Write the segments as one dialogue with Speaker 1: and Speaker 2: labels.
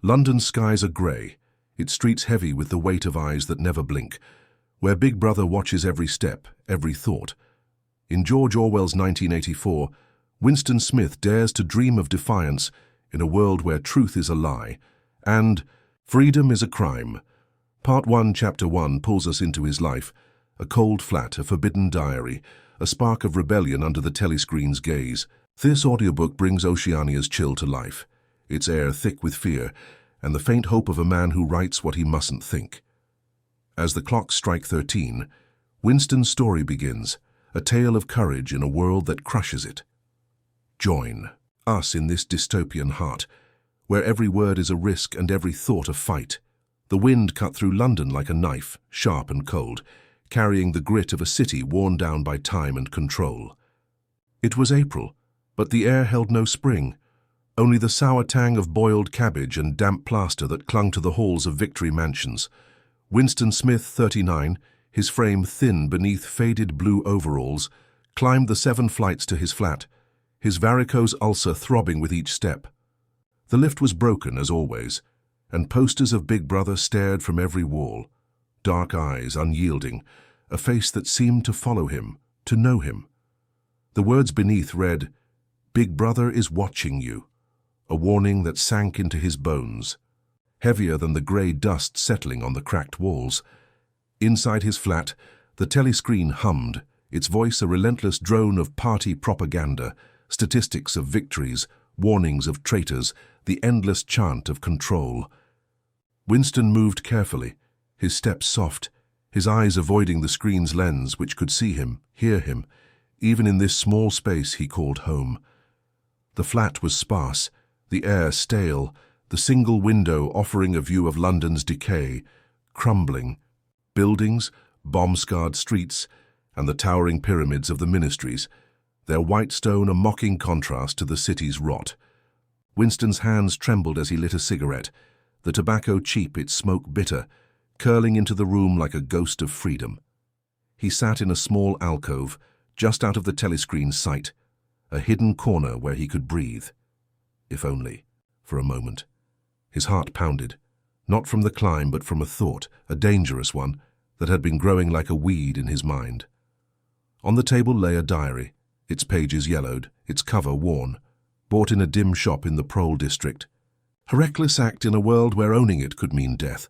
Speaker 1: London's skies are grey, its streets heavy with the weight of eyes that never blink, where Big Brother watches every step, every thought. In George Orwell's 1984, Winston Smith dares to dream of defiance in a world where truth is a lie, and freedom is a crime. Part 1, Chapter 1 pulls us into his life, a cold flat, a forbidden diary, a spark of rebellion under the telescreen's gaze. This audiobook brings Oceania's chill to life, its air thick with fear, and the faint hope of a man who writes what he mustn't think. As the clocks strike 13, Winston's story begins, a tale of courage in a world that crushes it. Join us in this dystopian heart, where every word is a risk and every thought a fight. The wind cut through London like a knife, sharp and cold, carrying the grit of a city worn down by time and control. It was April, but the air held no spring, only the sour tang of boiled cabbage and damp plaster that clung to the halls of Victory mansions. Winston Smith, 39, his frame thin beneath faded blue overalls, climbed the 7 flights to his flat, his varicose ulcer throbbing with each step. The lift was broken, as always, and posters of Big Brother stared from every wall, dark eyes unyielding, a face that seemed to follow him, to know him. The words beneath read, "Big Brother is watching you," a warning that sank into his bones, heavier than the grey dust settling on the cracked walls. Inside his flat, the telescreen hummed, its voice a relentless drone of party propaganda, statistics of victories, warnings of traitors, the endless chant of control. Winston moved carefully, his steps soft, his eyes avoiding the screen's lens which could see him, hear him, even in this small space he called home. The flat was sparse, the air stale, the single window offering a view of London's decay, crumbling, buildings, bomb-scarred streets, and the towering pyramids of the ministries, their white stone a mocking contrast to the city's rot. Winston's hands trembled as he lit a cigarette, the tobacco cheap, its smoke bitter, curling into the room like a ghost of freedom. He sat in a small alcove, just out of the telescreen's sight, a hidden corner where he could breathe. If only, for a moment. His heart pounded, not from the climb but from a thought, a dangerous one, that had been growing like a weed in his mind. On the table lay a diary, its pages yellowed, its cover worn, bought in a dim shop in the Prole district. A reckless act in a world where owning it could mean death.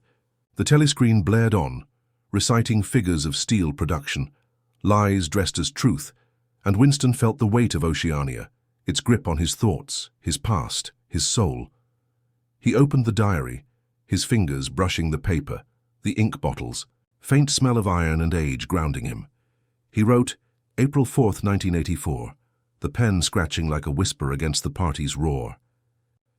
Speaker 1: The telescreen blared on, reciting figures of steel production, lies dressed as truth, and Winston felt the weight of Oceania, its grip on his thoughts, his past, his soul. He opened the diary, his fingers brushing the paper, the ink bottles, faint smell of iron and age grounding him. He wrote, April 4th, 1984, the pen scratching like a whisper against the party's roar.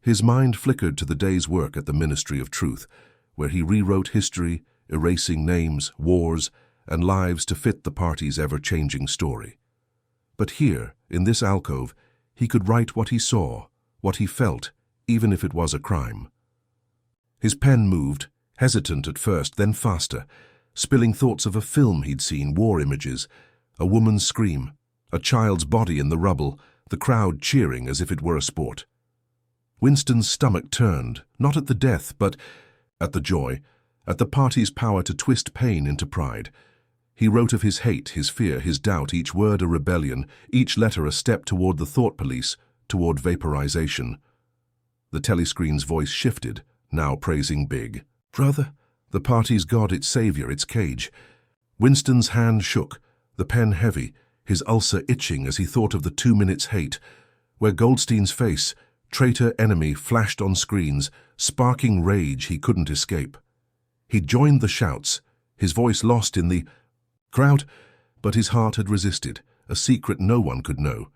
Speaker 1: His mind flickered to the day's work at the Ministry of Truth, where he rewrote history, erasing names, wars, and lives to fit the party's ever-changing story. But here, in this alcove, he could write what he saw, what he felt, even if it was a crime. His pen moved, hesitant at first, then faster, spilling thoughts of a film he'd seen, war images, a woman's scream, a child's body in the rubble, the crowd cheering as if it were a sport. Winston's stomach turned, not at the death, but at the joy, at the party's power to twist pain into pride. He wrote of his hate, his fear, his doubt, each word a rebellion, each letter a step toward the thought police, toward vaporization. The telescreen's voice shifted, now praising Big Brother, the party's god, its savior, its cage. Winston's hand shook, the pen heavy, his ulcer itching as he thought of the 2 minutes hate, where Goldstein's face, traitor enemy, flashed on screens, sparking rage he couldn't escape. He joined the shouts, his voice lost in the crowd, but his heart had resisted, a secret no one could know.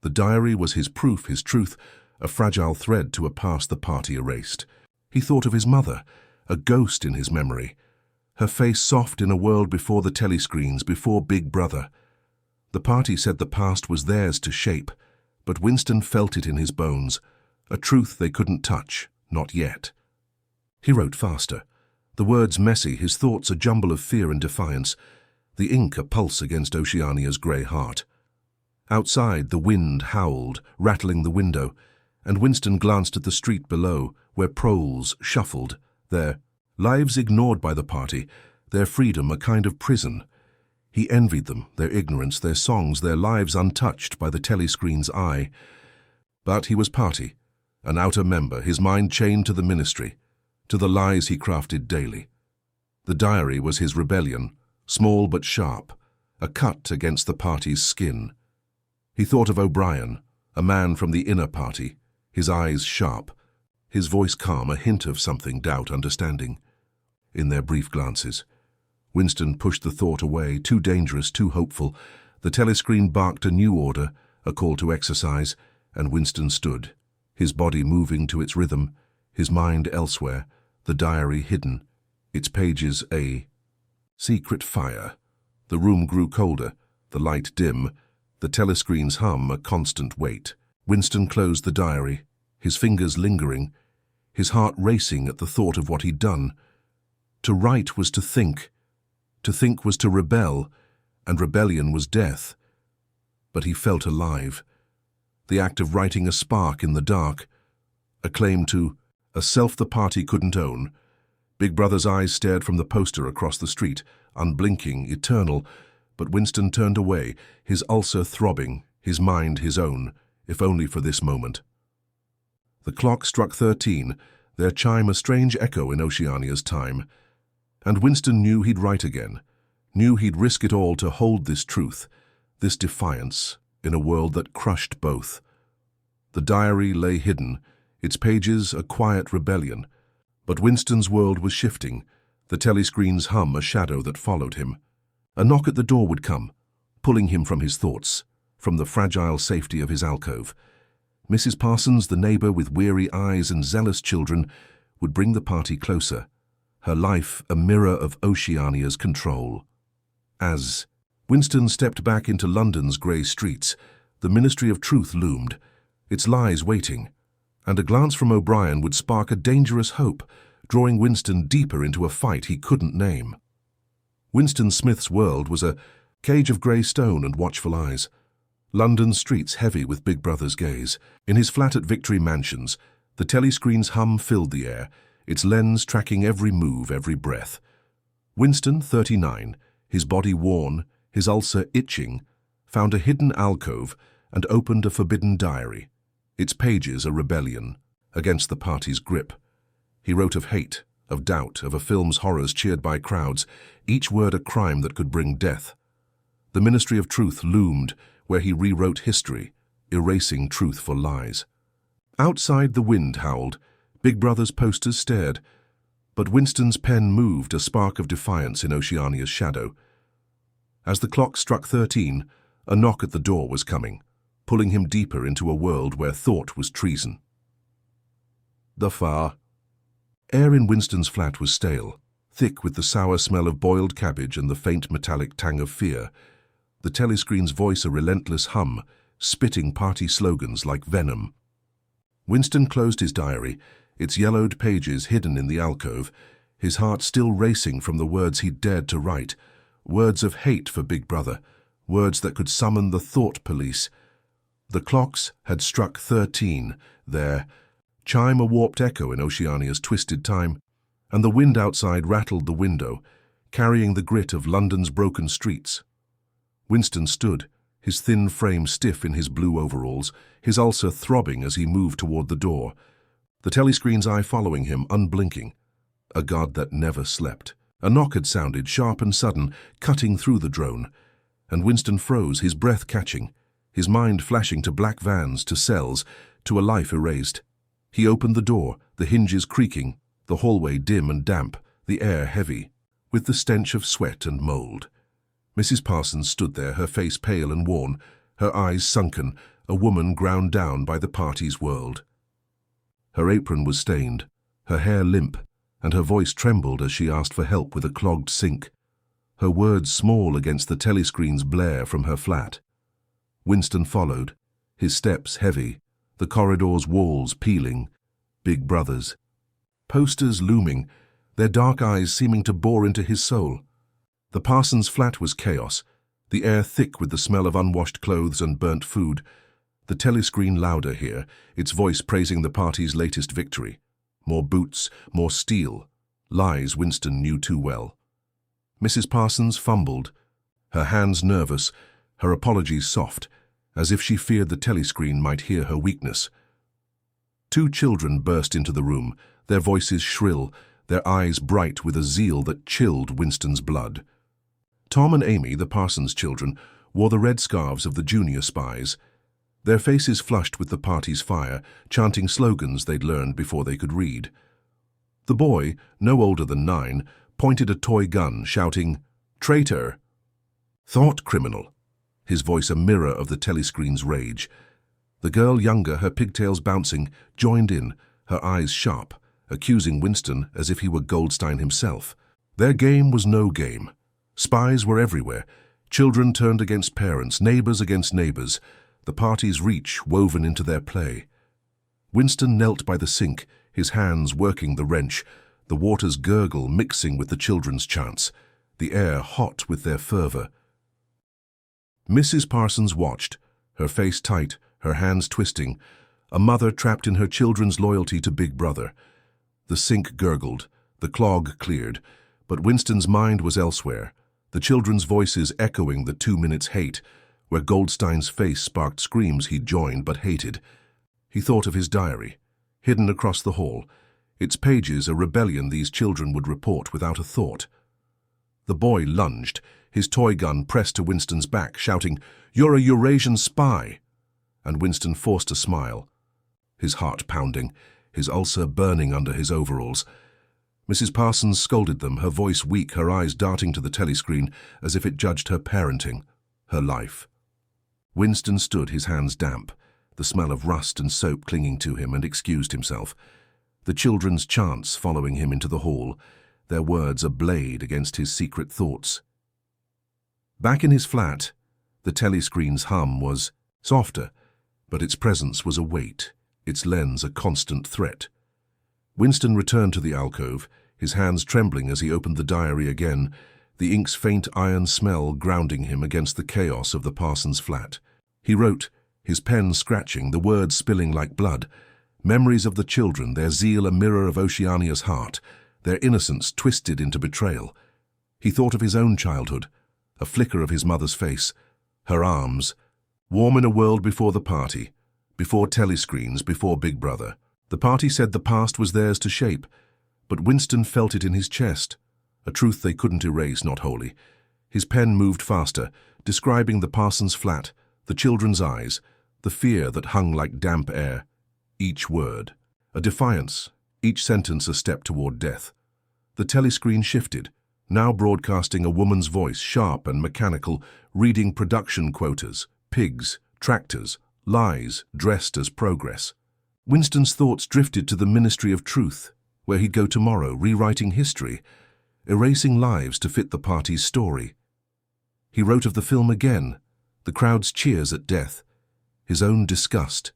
Speaker 1: The diary was his proof, his truth, a fragile thread to a past the party erased. He thought of his mother, a ghost in his memory, her face soft in a world before the telescreens, before Big Brother. The party said the past was theirs to shape, but Winston felt it in his bones, a truth they couldn't touch, not yet. He wrote faster, the words messy, his thoughts a jumble of fear and defiance, the ink a pulse against Oceania's grey heart. Outside, the wind howled, rattling the window, and Winston glanced at the street below, where proles shuffled, their lives ignored by the party, their freedom a kind of prison. He envied them, their ignorance, their songs, their lives untouched by the telescreen's eye. But he was party, an outer member, his mind chained to the ministry, to the lies he crafted daily. The diary was his rebellion, small but sharp, a cut against the party's skin. He thought of O'Brien, a man from the inner party, his eyes sharp, his voice calm, a hint of something, doubt, understanding. In their brief glances, Winston pushed the thought away, too dangerous, too hopeful. The telescreen barked a new order, a call to exercise, and Winston stood, his body moving to its rhythm, his mind elsewhere, the diary hidden, its pages a secret fire. The room grew colder, the light dim, the telescreen's hum a constant weight. Winston closed the diary, his fingers lingering, his heart racing at the thought of what he'd done. To write was to think was to rebel, and rebellion was death. But he felt alive. The act of writing a spark in the dark, a claim to a self the party couldn't own. Big Brother's eyes stared from the poster across the street, unblinking, eternal, but Winston turned away, his ulcer throbbing, his mind his own, if only for this moment. The clock struck 13, their chime a strange echo in Oceania's time, and Winston knew he'd write again, knew he'd risk it all to hold this truth, this defiance, in a world that crushed both. The diary lay hidden, its pages a quiet rebellion, but Winston's world was shifting, the telescreen's hum a shadow that followed him. A knock at the door would come, pulling him from his thoughts, from the fragile safety of his alcove. Mrs. Parsons, the neighbor with weary eyes and zealous children, would bring the party closer, her life a mirror of Oceania's control. As Winston stepped back into London's grey streets, the Ministry of Truth loomed, its lies waiting, and a glance from O'Brien would spark a dangerous hope, drawing Winston deeper into a fight he couldn't name. Winston Smith's world was a cage of grey stone and watchful eyes. London's streets heavy with Big Brother's gaze. In his flat at Victory Mansions, the telescreen's hum filled the air, its lens tracking every move, every breath. Winston, 39, his body worn, his ulcer itching, found a hidden alcove and opened a forbidden diary, its pages a rebellion against the party's grip. He wrote of hate, of doubt, of a film's horrors cheered by crowds, each word a crime that could bring death. The Ministry of Truth loomed where he rewrote history, erasing truth for lies. Outside the wind howled, Big Brother's posters stared, but Winston's pen moved, a spark of defiance in Oceania's shadow. As the clock struck 13, a knock at the door was coming, pulling him deeper into a world where thought was treason. The far air in Winston's flat was stale, thick with the sour smell of boiled cabbage and the faint metallic tang of fear. The telescreen's voice a relentless hum, spitting party slogans like venom. Winston closed his diary, its yellowed pages hidden in the alcove, his heart still racing from the words he'd dared to write, words of hate for Big Brother, words that could summon the thought police. The clocks had struck 13, their chime a warped echo in Oceania's twisted time, and the wind outside rattled the window, carrying the grit of London's broken streets. Winston stood, his thin frame stiff in his blue overalls, his ulcer throbbing as he moved toward the door, the telescreen's eye following him, unblinking. A god that never slept. A knock had sounded, sharp and sudden, cutting through the drone, and Winston froze, his breath catching, his mind flashing to black vans, to cells, to a life erased. He opened the door, the hinges creaking, the hallway dim and damp, the air heavy, with the stench of sweat and mold. Mrs. Parsons stood there, her face pale and worn, her eyes sunken, a woman ground down by the party's world. Her apron was stained, her hair limp, and her voice trembled as she asked for help with a clogged sink, her words small against the telescreen's blare from her flat. Winston followed, his steps heavy, the corridor's walls peeling, Big Brother's posters looming, their dark eyes seeming to bore into his soul. The Parsons' flat was chaos, the air thick with the smell of unwashed clothes and burnt food, the telescreen louder here, its voice praising the party's latest victory. more boots, more steel. Lies Winston knew too well. Mrs. Parsons fumbled, her hands nervous, her apologies soft, as if she feared the telescreen might hear her weakness. Two children burst into the room, their voices shrill, their eyes bright with a zeal that chilled Winston's blood. Tom and Amy, the Parsons children, wore the red scarves of the junior spies, their faces flushed with the party's fire, chanting slogans they'd learned before they could read. The boy, no older than 9, pointed a toy gun, shouting, "Traitor!" "Thought criminal," his voice a mirror of the telescreen's rage. The girl, younger, her pigtails bouncing, joined in, her eyes sharp, accusing Winston as if he were Goldstein himself. Their game was no game. Spies were everywhere. Children turned against parents, neighbors against neighbors, the party's reach woven into their play. Winston knelt by the sink, his hands working the wrench, the water's gurgle mixing with the children's chants, the air hot with their fervor. Mrs. Parsons watched, her face tight, her hands twisting, a mother trapped in her children's loyalty to Big Brother. The sink gurgled, the clog cleared, but Winston's mind was elsewhere, the children's voices echoing the 2 minutes hate, where Goldstein's face sparked screams he'd joined but hated. He thought of his diary, hidden across the hall, its pages a rebellion these children would report without a thought. The boy lunged, his toy gun pressed to Winston's back, shouting, "You're a Eurasian spy!" And Winston forced a smile, his heart pounding, his ulcer burning under his overalls. Mrs. Parsons scolded them, her voice weak, her eyes darting to the telescreen as if it judged her parenting, her life. Winston stood, his hands damp, the smell of rust and soap clinging to him, and excused himself. The children's chants following him into the hall, their words a blade against his secret thoughts. Back in his flat, the telescreen's hum was softer, but its presence was a weight, its lens a constant threat. Winston returned to the alcove, his hands trembling as he opened the diary again, the ink's faint iron smell grounding him against the chaos of the Parsons flat. He wrote, his pen scratching, the words spilling like blood. Memories of the children, their zeal a mirror of Oceania's heart, their innocence twisted into betrayal. He thought of his own childhood, a flicker of his mother's face, her arms, warm in a world before the party, before telescreens, before Big Brother. The party said the past was theirs to shape, but Winston felt it in his chest, a truth they couldn't erase, not wholly. His pen moved faster, describing the Parsons flat, the children's eyes, the fear that hung like damp air. Each word, a defiance, each sentence a step toward death. The telescreen shifted, now broadcasting a woman's voice, sharp and mechanical, reading production quotas, pigs, tractors, lies dressed as progress. Winston's thoughts drifted to the Ministry of Truth, where he'd go tomorrow, rewriting history, erasing lives to fit the party's story. He wrote of the film again, the crowd's cheers at death, his own disgust,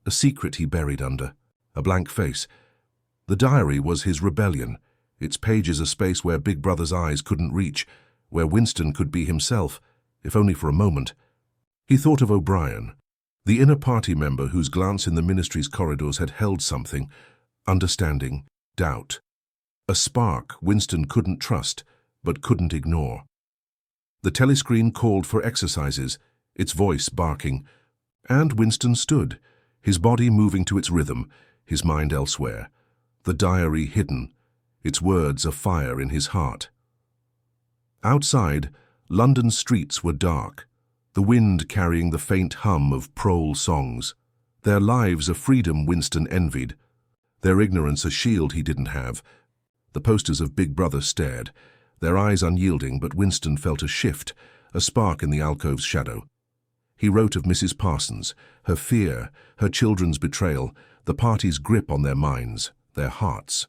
Speaker 1: a secret he buried under, a blank face. The diary was his rebellion, its pages a space where Big Brother's eyes couldn't reach, where Winston could be himself, if only for a moment. He thought of O'Brien, the inner party member whose glance in the ministry's corridors had held something, understanding, doubt. A spark Winston couldn't trust, but couldn't ignore. The telescreen called for exercises, its voice barking, and Winston stood, his body moving to its rhythm, his mind elsewhere, the diary hidden, its words afire in his heart. Outside, London's streets were dark, the wind carrying the faint hum of prole songs. Their lives a freedom Winston envied, their ignorance a shield he didn't have. The posters of Big Brother stared, their eyes unyielding, but Winston felt a shift, a spark in the alcove's shadow. He wrote of Mrs. Parsons, her fear, her children's betrayal, the party's grip on their minds, their hearts.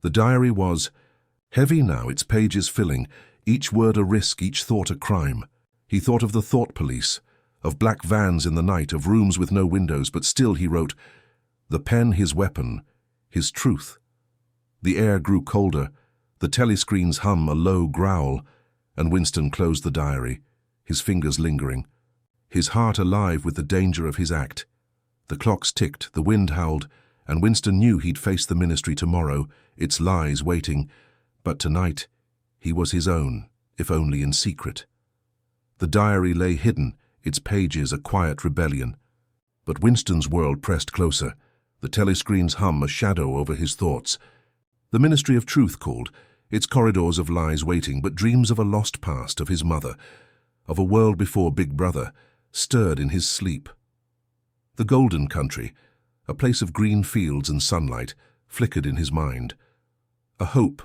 Speaker 1: The diary was heavy now, its pages filling, each word a risk, each thought a crime. He thought of the thought police, of black vans in the night, of rooms with no windows, but still he wrote, the pen his weapon, his truth. The air grew colder, the telescreen's hum a low growl, and Winston closed the diary, his fingers lingering, his heart alive with the danger of his act. The clocks ticked, the wind howled, and Winston knew he'd face the ministry tomorrow, its lies waiting, but tonight he was his own, if only in secret. The diary lay hidden, its pages a quiet rebellion. But Winston's world pressed closer, the telescreen's hum a shadow over his thoughts. The Ministry of Truth called, its corridors of lies waiting, but dreams of a lost past, of his mother, of a world before Big Brother, stirred in his sleep. The Golden Country, a place of green fields and sunlight, flickered in his mind. A hope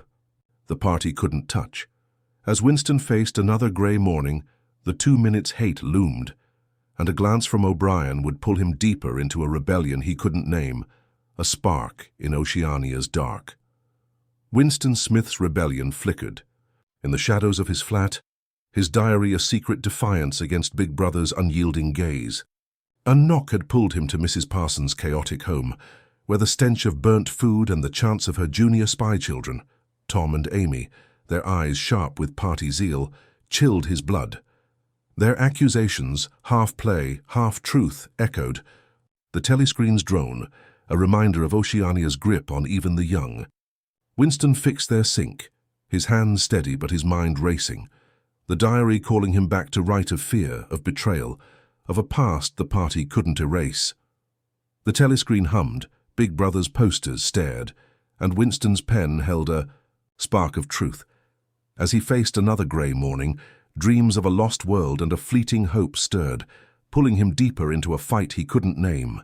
Speaker 1: the party couldn't touch. As Winston faced another grey morning, the 2 minutes hate loomed, and a glance from O'Brien would pull him deeper into a rebellion he couldn't name, a spark in Oceania's dark. Winston Smith's rebellion flickered. In the shadows of his flat, his diary a secret defiance against Big Brother's unyielding gaze. A knock had pulled him to Mrs. Parsons' chaotic home, where the stench of burnt food and the chants of her junior spy children, Tom and Amy, their eyes sharp with party zeal, chilled his blood. Their accusations, half play, half truth, echoed. The telescreen's drone, a reminder of Oceania's grip on even the young. Winston fixed their sync, his hands steady but his mind racing, the diary calling him back to write of fear, of betrayal, of a past the party couldn't erase. The telescreen hummed, Big Brother's posters stared, and Winston's pen held a spark of truth. As he faced another grey morning, dreams of a lost world and a fleeting hope stirred, pulling him deeper into a fight he couldn't name.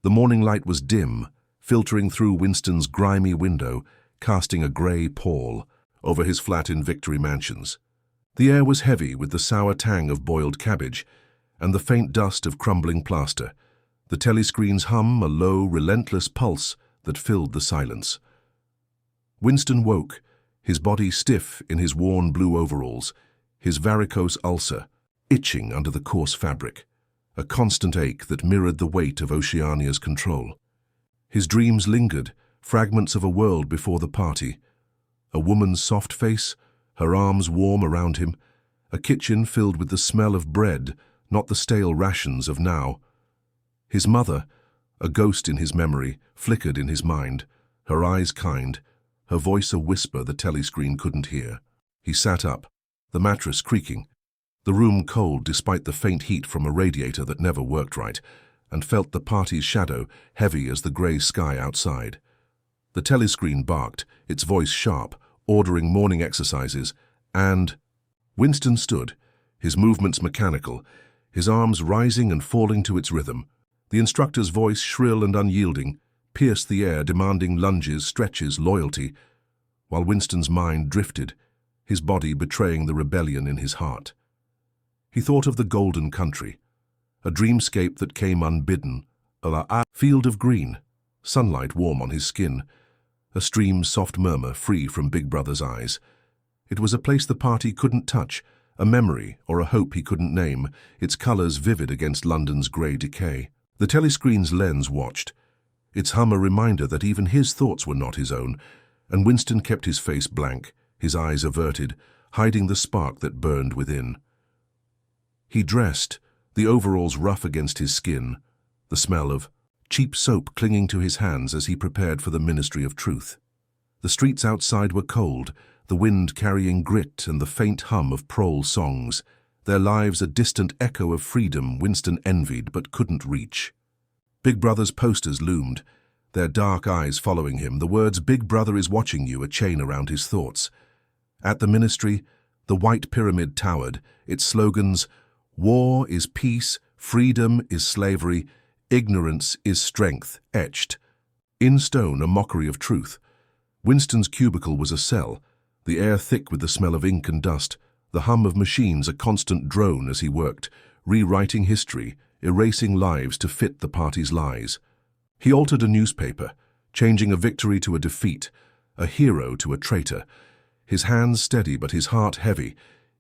Speaker 1: The morning light was dim, filtering through Winston's grimy window, casting a grey pall over his flat in Victory Mansions. The air was heavy with the sour tang of boiled cabbage and the faint dust of crumbling plaster. The telescreen's hum a low, relentless pulse that filled the silence. Winston woke, his body stiff in his worn blue overalls, his varicose ulcer itching under the coarse fabric, a constant ache that mirrored the weight of Oceania's control. His dreams lingered, fragments of a world before the party. A woman's soft face, her arms warm around him, a kitchen filled with the smell of bread, not the stale rations of now. His mother, a ghost in his memory, flickered in his mind, her eyes kind, her voice a whisper the telescreen couldn't hear. He sat up, the mattress creaking, the room cold despite the faint heat from a radiator that never worked right, and felt the party's shadow heavy as the grey sky outside. The telescreen barked, its voice sharp, ordering morning exercises, and Winston stood, his movements mechanical, his arms rising and falling to its rhythm. The instructor's voice, shrill and unyielding, pierced the air, demanding lunges, stretches, loyalty, while Winston's mind drifted, his body betraying the rebellion in his heart. He thought of the Golden Country, a dreamscape that came unbidden, a field of green, sunlight warm on his skin, a stream's soft murmur free from Big Brother's eyes. It was a place the party couldn't touch, a memory or a hope he couldn't name, its colours vivid against London's grey decay. The telescreen's lens watched, its hum a reminder that even his thoughts were not his own, and Winston kept his face blank, his eyes averted, hiding the spark that burned within. He dressed, the overalls rough against his skin, the smell of cheap soap clinging to his hands as he prepared for the Ministry of Truth. The streets outside were cold, the wind carrying grit and the faint hum of prole songs, their lives a distant echo of freedom Winston envied but couldn't reach. Big Brother's posters loomed, their dark eyes following him, the words "Big Brother is watching you" a chain around his thoughts. At the ministry, the White Pyramid towered, its slogans, "War is peace, freedom is slavery, ignorance is strength," etched. In stone, a mockery of truth. Winston's cubicle was a cell, the air thick with the smell of ink and dust, the hum of machines a constant drone as he worked, rewriting history, erasing lives to fit the party's lies. He altered a newspaper, changing a victory to a defeat, a hero to a traitor, his hands steady but his heart heavy,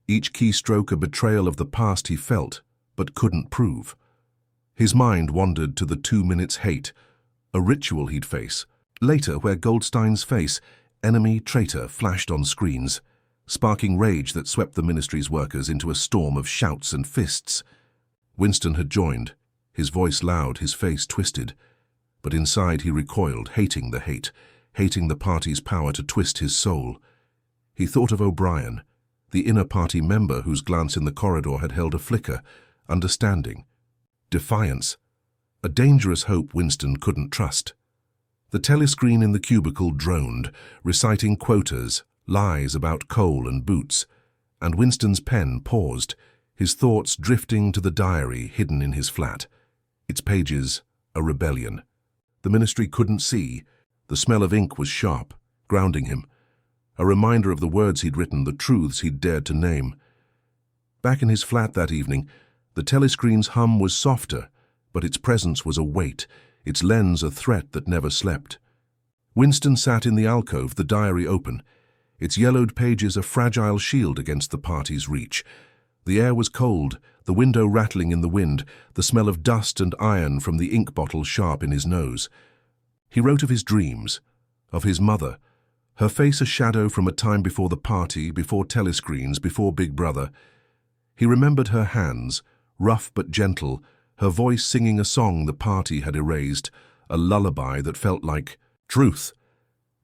Speaker 1: each keystroke a betrayal of the past he felt but couldn't prove. His mind wandered to the 2 minutes hate, a ritual he'd face, later where Goldstein's face, enemy, traitor, flashed on screens, sparking rage that swept the ministry's workers into a storm of shouts and fists. Winston had joined, his voice loud, his face twisted. But inside he recoiled, hating the hate, hating the party's power to twist his soul. He thought of O'Brien, the inner party member whose glance in the corridor had held a flicker, understanding, defiance, a dangerous hope Winston couldn't trust. The telescreen in the cubicle droned, reciting quotas, lies about coal and boots, and Winston's pen paused, his thoughts drifting to the diary hidden in his flat. Its pages, a rebellion. The ministry couldn't see. The smell of ink was sharp, grounding him. A reminder of the words he'd written, the truths he'd dared to name. Back in his flat that evening, the telescreen's hum was softer, but its presence was a weight, its lens a threat that never slept. Winston sat in the alcove, the diary open, its yellowed pages a fragile shield against the party's reach. The air was cold, the window rattling in the wind, the smell of dust and iron from the ink bottle sharp in his nose. He wrote of his dreams, of his mother, her face a shadow from a time before the party, before telescreens, before Big Brother. He remembered her hands, rough but gentle, her voice singing a song the party had erased, a lullaby that felt like truth.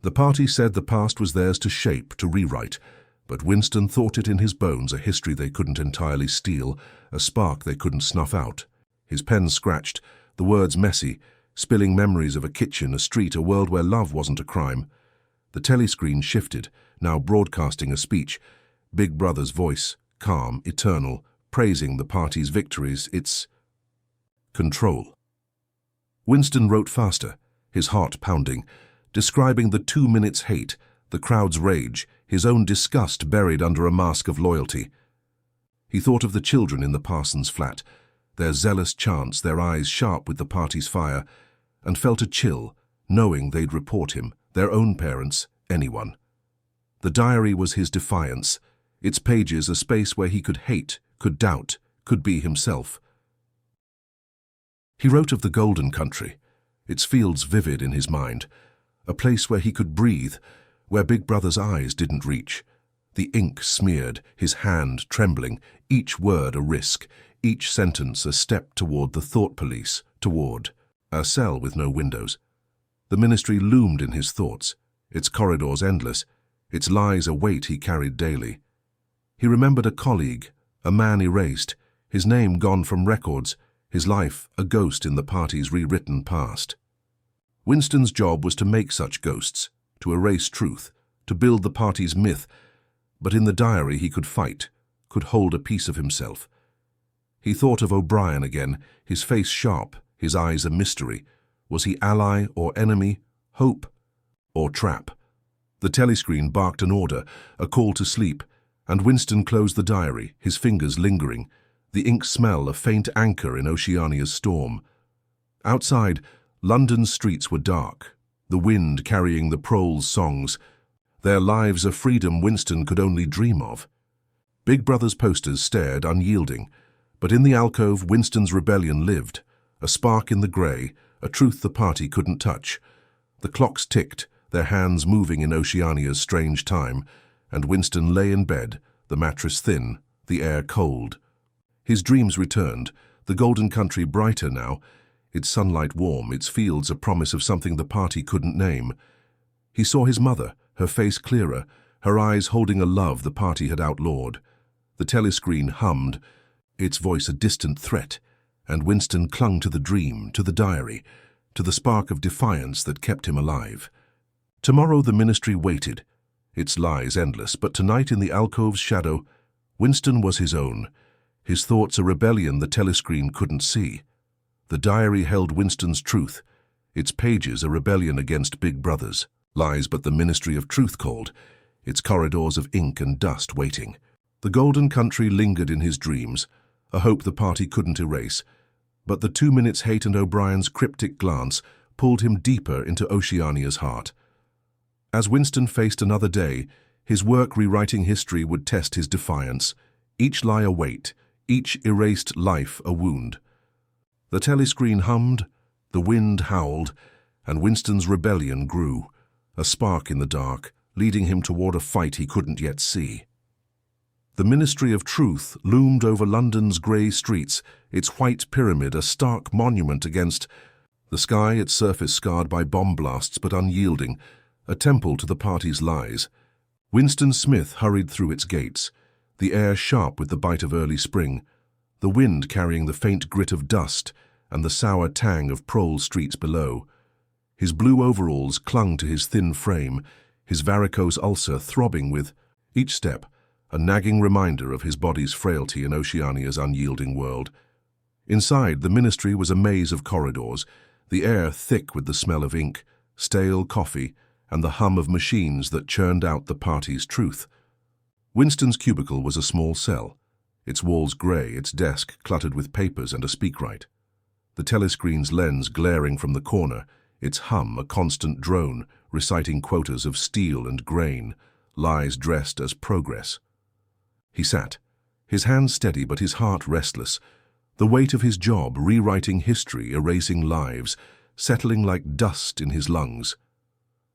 Speaker 1: The party said the past was theirs to shape, to rewrite, but Winston thought it in his bones, a history they couldn't entirely steal, a spark they couldn't snuff out. His pen scratched, the words messy, spilling memories of a kitchen, a street, a world where love wasn't a crime. The telescreen shifted, now broadcasting a speech. Big Brother's voice, calm, eternal, praising the party's victories, its control. Winston wrote faster, his heart pounding, describing the 2 minutes hate, the crowd's rage, his own disgust buried under a mask of loyalty. He thought of the children in the parson's flat, their zealous chants, their eyes sharp with the party's fire, and felt a chill, knowing they'd report him, their own parents, anyone. The diary was his defiance, its pages a space where he could hate, could doubt, could be himself. He wrote of the Golden Country, its fields vivid in his mind, a place where he could breathe, where Big Brother's eyes didn't reach. The ink smeared, his hand trembling, each word a risk, each sentence a step toward the thought police, toward a cell with no windows. The ministry loomed in his thoughts, its corridors endless, its lies a weight he carried daily. He remembered a colleague, a man erased, his name gone from records, his life a ghost in the party's rewritten past. Winston's job was to make such ghosts, to erase truth, to build the party's myth, but in the diary he could fight, could hold a piece of himself. He thought of O'Brien again, his face sharp, his eyes a mystery. Was he ally or enemy, hope or trap? The telescreen barked an order, a call to sleep, and Winston closed the diary, his fingers lingering, the ink smell a faint anchor in Oceania's storm. Outside, London's streets were dark, the wind carrying the proles' songs, their lives a freedom Winston could only dream of. Big Brother's posters stared unyielding, but in the alcove Winston's rebellion lived, a spark in the grey, a truth the party couldn't touch. The clocks ticked, their hands moving in Oceania's strange time, and Winston lay in bed, the mattress thin, the air cold. His dreams returned, the Golden Country brighter now, its sunlight warm, its fields a promise of something the party couldn't name. He saw his mother, her face clearer, her eyes holding a love the party had outlawed. The telescreen hummed, its voice a distant threat, and Winston clung to the dream, to the diary, to the spark of defiance that kept him alive. Tomorrow the ministry waited, its lies endless, but tonight in the alcove's shadow, Winston was his own, his thoughts a rebellion the telescreen couldn't see. The diary held Winston's truth, its pages a rebellion against Big Brother's lies, but the ministry of truth called, its corridors of ink and dust waiting. The Golden Country lingered in his dreams, a hope the party couldn't erase, but the 2 minutes hate and O'Brien's cryptic glance pulled him deeper into Oceania's heart. As Winston faced another day, his work rewriting history would test his defiance, each lie a weight, each erased life a wound. The telescreen hummed, the wind howled, and Winston's rebellion grew, a spark in the dark, leading him toward a fight he couldn't yet see. The Ministry of Truth loomed over London's grey streets, its white pyramid a stark monument against The sky, its surface scarred by bomb blasts but unyielding, a temple to the party's lies. Winston Smith hurried through its gates, the air sharp with the bite of early spring, the wind carrying the faint grit of dust and the sour tang of prole streets below. His blue overalls clung to his thin frame, his varicose ulcer throbbing with each step, a nagging reminder of his body's frailty in Oceania's unyielding world. Inside, the ministry was a maze of corridors, the air thick with the smell of ink, stale coffee, and the hum of machines that churned out the party's truth. Winston's cubicle was a small cell, its walls grey, its desk cluttered with papers and a speakwrite. The telescreen's lens glaring from the corner, its hum a constant drone, reciting quotas of steel and grain, lies dressed as progress. He sat, his hands steady but his heart restless, the weight of his job rewriting history, erasing lives, settling like dust in his lungs.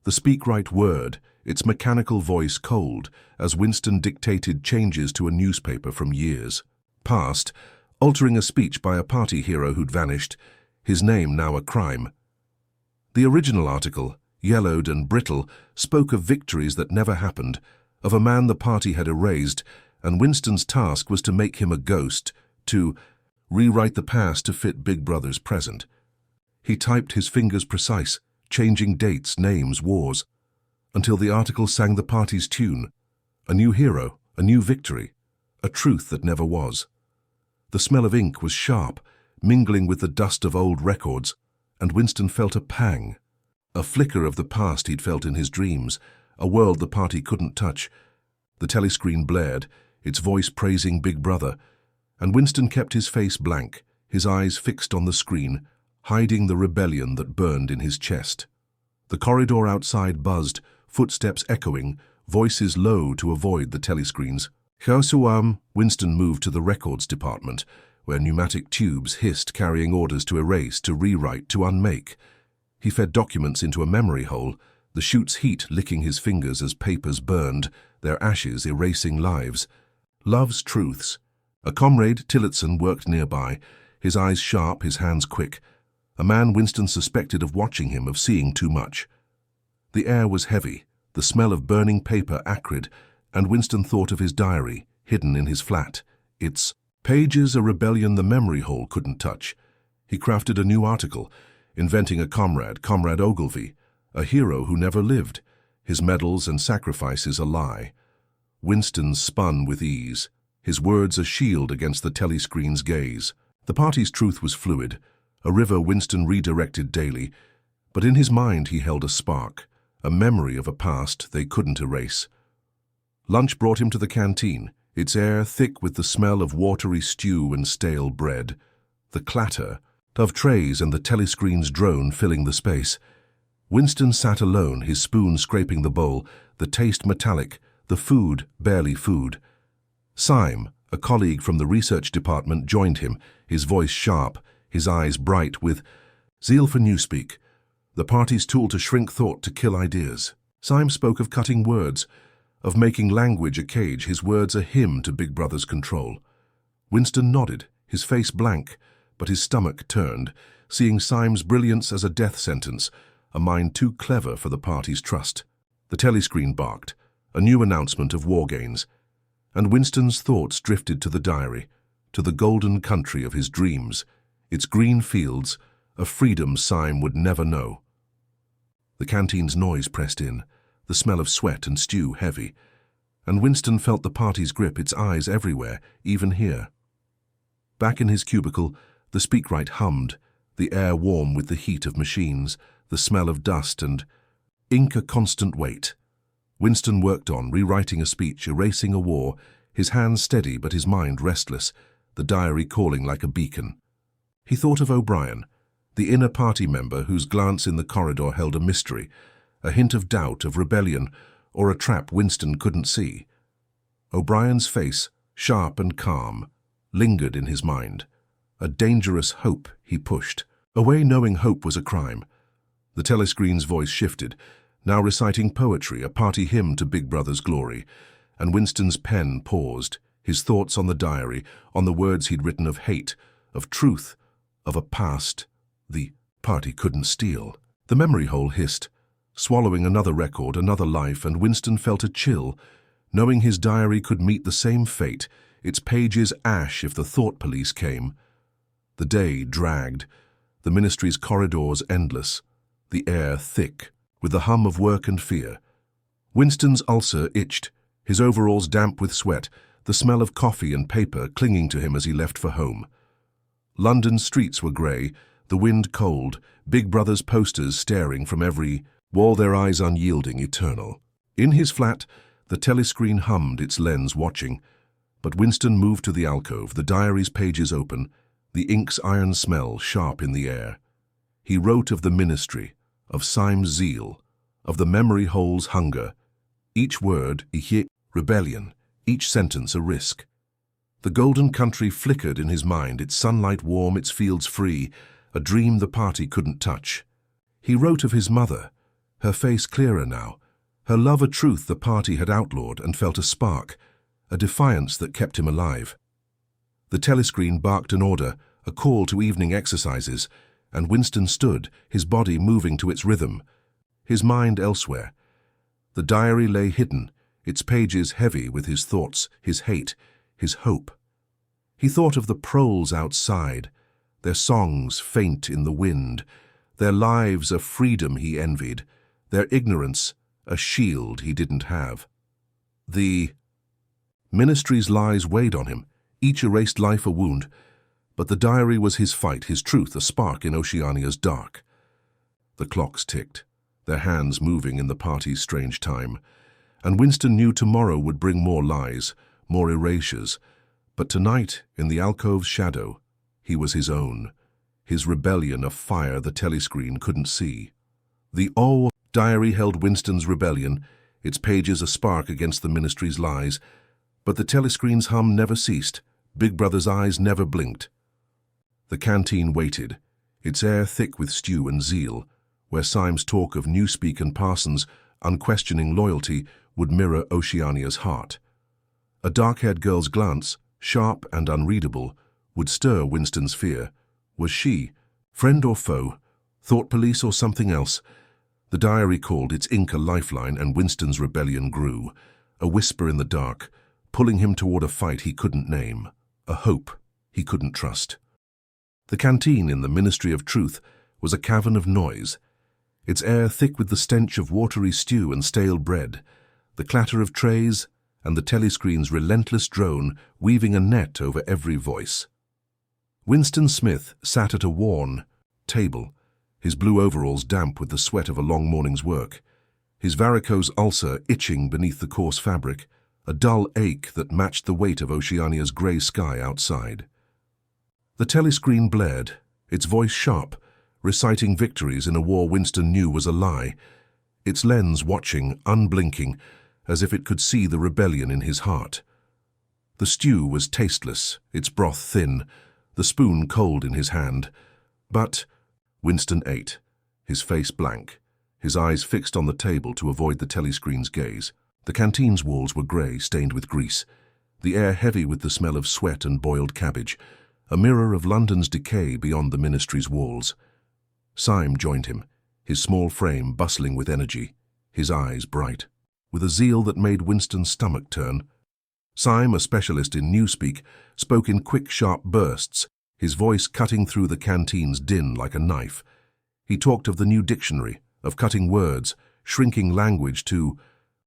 Speaker 1: The speakwrite whirred, its mechanical voice cold, as Winston dictated changes to a newspaper from years past, altering a speech by a party hero who'd vanished, his name now a crime. The original article, yellowed and brittle, spoke of victories that never happened, of a man the party had erased, and Winston's task was to make him a ghost, to rewrite the past to fit Big Brother's present. He typed, his fingers precise, changing dates, names, wars, until the article sang the party's tune. A new hero, a new victory, a truth that never was. The smell of ink was sharp, mingling with the dust of old records, and Winston felt a pang, a flicker of the past he'd felt in his dreams, a world the party couldn't touch. The telescreen blared, its voice praising Big Brother, and Winston kept his face blank, his eyes fixed on the screen, hiding the rebellion that burned in his chest. The corridor outside buzzed, footsteps echoing, voices low to avoid the telescreens. Winston moved to the records department, where pneumatic tubes hissed, carrying orders to erase, to rewrite, to unmake. He fed documents into a memory hole, the chute's heat licking his fingers as papers burned, their ashes erasing lives. Love's truths. A comrade, Tillotson, worked nearby, his eyes sharp, his hands quick. A man Winston suspected of watching him, of seeing too much. The air was heavy, the smell of burning paper acrid, and Winston thought of his diary, hidden in his flat. Its pages a rebellion the memory hole couldn't touch. He crafted a new article, inventing a comrade, Comrade Ogilvy, a hero who never lived, his medals and sacrifices a lie. Winston spun with ease, his words a shield against the telescreen's gaze. The party's truth was fluid, a river Winston redirected daily, but in his mind he held a spark, a memory of a past they couldn't erase. Lunch brought him to the canteen, its air thick with the smell of watery stew and stale bread, the clatter of trays and the telescreen's drone filling the space. Winston sat alone, his spoon scraping the bowl, the taste metallic, the food barely food. Syme, a colleague from the research department, joined him, his voice sharp, his eyes bright with zeal for Newspeak, the party's tool to shrink thought, to kill ideas. Syme spoke of cutting words, of making language a cage, his words a hymn to Big Brother's control. Winston nodded, his face blank, but his stomach turned, seeing Syme's brilliance as a death sentence, a mind too clever for the party's trust. The telescreen barked, a new announcement of war gains, and Winston's thoughts drifted to the diary, to the golden country of his dreams, its green fields, a freedom Syme would never know. The canteen's noise pressed in, the smell of sweat and stew heavy, and Winston felt the party's grip, its eyes everywhere, even here. Back in his cubicle, the speakwrite hummed, the air warm with the heat of machines, the smell of dust and ink a constant weight. Winston worked on, rewriting a speech, erasing a war, his hands steady but his mind restless, the diary calling like a beacon. He thought of O'Brien, the inner party member whose glance in the corridor held a mystery, a hint of doubt, of rebellion, or a trap Winston couldn't see. O'Brien's face, sharp and calm, lingered in his mind. A dangerous hope he pushed, away knowing hope was a crime. The telescreen's voice shifted, now reciting poetry, a party hymn to Big Brother's glory, and Winston's pen paused, his thoughts on the diary, on the words he'd written of hate, of truth, of a past, the Party couldn't steal. The memory hole hissed, swallowing another record, another life, and Winston felt a chill, knowing his diary could meet the same fate, its pages ash if the thought police came. The day dragged, the ministry's corridors endless, the air thick with the hum of work and fear. Winston's ulcer itched, his overalls damp with sweat, the smell of coffee and paper clinging to him as he left for home. London's streets were grey, the wind cold, Big Brother's posters staring from every wall, their eyes unyielding, eternal. In his flat, the telescreen hummed its lens watching, but Winston moved to the alcove, the diary's pages open, the ink's iron smell sharp in the air. He wrote of the ministry, of Syme's zeal, of the memory hole's hunger. Each word, rebellion, each sentence a risk. The golden country flickered in his mind, its sunlight warm, its fields free, a dream the party couldn't touch. He wrote of his mother, her face clearer now, her love a truth the party had outlawed, and felt a spark, a defiance that kept him alive. The telescreen barked an order, a call to evening exercises, and Winston stood, his body moving to its rhythm, his mind elsewhere. The diary lay hidden, its pages heavy with his thoughts, his hate, his hope. He thought of the proles outside, their songs faint in the wind, their lives a freedom he envied, their ignorance a shield he didn't have. The ministry's lies weighed on him, each erased life a wound, but the diary was his fight, his truth, a spark in Oceania's dark. The clocks ticked, their hands moving in the party's strange time, and Winston knew tomorrow would bring more lies, more erasures, but tonight, in the alcove's shadow, he was his own, his rebellion, a fire the telescreen couldn't see. The diary held Winston's rebellion, its pages a spark against the ministry's lies, but the telescreen's hum never ceased, Big Brother's eyes never blinked. The canteen waited, its air thick with stew and zeal, where Syme's talk of Newspeak and Parsons' unquestioning loyalty would mirror Oceania's heart. A dark-haired girl's glance, sharp and unreadable, would stir Winston's fear. Was she, friend or foe, thought police or something else? The diary called, its ink a lifeline, and Winston's rebellion grew, a whisper in the dark, pulling him toward a fight he couldn't name, a hope he couldn't trust. The canteen in the Ministry of Truth was a cavern of noise, its air thick with the stench of watery stew and stale bread, the clatter of trays, and the telescreen's relentless drone weaving a net over every voice. Winston Smith sat at a worn table, his blue overalls damp with the sweat of a long morning's work, his varicose ulcer itching beneath the coarse fabric, a dull ache that matched the weight of Oceania's grey sky outside. The telescreen blared, its voice sharp, reciting victories in a war Winston knew was a lie, its lens watching, unblinking, as if it could see the rebellion in his heart. The stew was tasteless, its broth thin, the spoon cold in his hand. But Winston ate, his face blank, his eyes fixed on the table to avoid the telescreen's gaze. The canteen's walls were grey, stained with grease, the air heavy with the smell of sweat and boiled cabbage, a mirror of London's decay beyond the ministry's walls. Syme joined him, his small frame bustling with energy, his eyes bright, with a zeal that made Winston's stomach turn. Syme, a specialist in Newspeak, spoke in quick, sharp bursts, his voice cutting through the canteen's din like a knife. He talked of the new dictionary, of cutting words, shrinking language to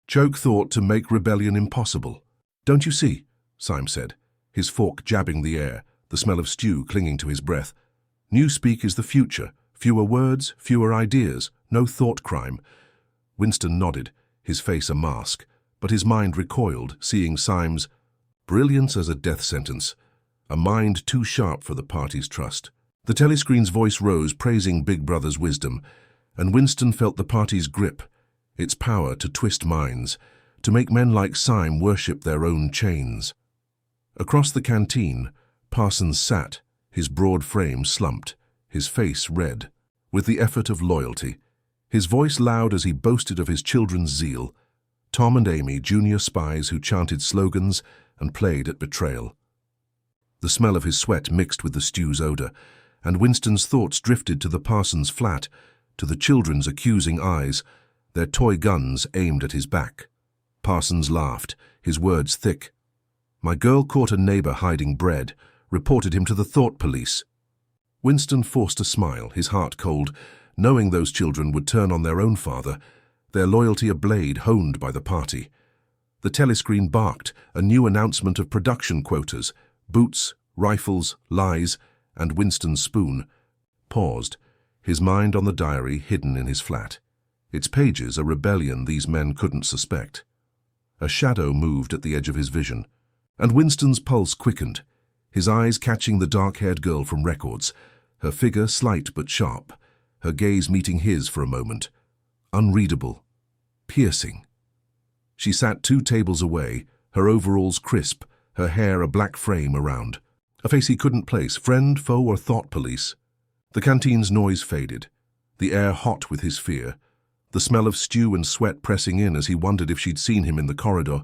Speaker 1: choke thought to make rebellion impossible. "Don't you see?" Syme said, his fork jabbing the air, the smell of stew clinging to his breath. "Newspeak is the future. Fewer words, fewer ideas, no thought crime." Winston nodded, his face a mask, but his mind recoiled, seeing Syme's brilliance as a death sentence, a mind too sharp for the party's trust. The telescreen's voice rose, praising Big Brother's wisdom, and Winston felt the party's grip, its power to twist minds, to make men like Syme worship their own chains. Across the canteen, Parsons sat, his broad frame slumped, his face red, with the effort of loyalty, his voice loud as he boasted of his children's zeal, Tom and Amy, junior spies who chanted slogans and played at betrayal. The smell of his sweat mixed with the stew's odor, and Winston's thoughts drifted to the Parsons flat, to the children's accusing eyes, their toy guns aimed at his back. Parsons laughed, his words thick. "My girl caught a neighbor hiding bread, reported him to the thought police." Winston forced a smile, his heart cold, knowing those children would turn on their own father, their loyalty a blade honed by the party. The telescreen barked, a new announcement of production quotas, boots, rifles, lies, and Winston's spoon. Paused, his mind on the diary hidden in his flat. Its pages a rebellion these men couldn't suspect. A shadow moved at the edge of his vision, and Winston's pulse quickened, his eyes catching the dark-haired girl from records, her figure slight but sharp, her gaze meeting his for a moment. Unreadable, piercing. She sat 2 tables away, her overalls crisp, her hair a black frame around. A face he couldn't place, friend, foe, or thought police. The canteen's noise faded, the air hot with his fear, the smell of stew and sweat pressing in as he wondered if she'd seen him in the corridor,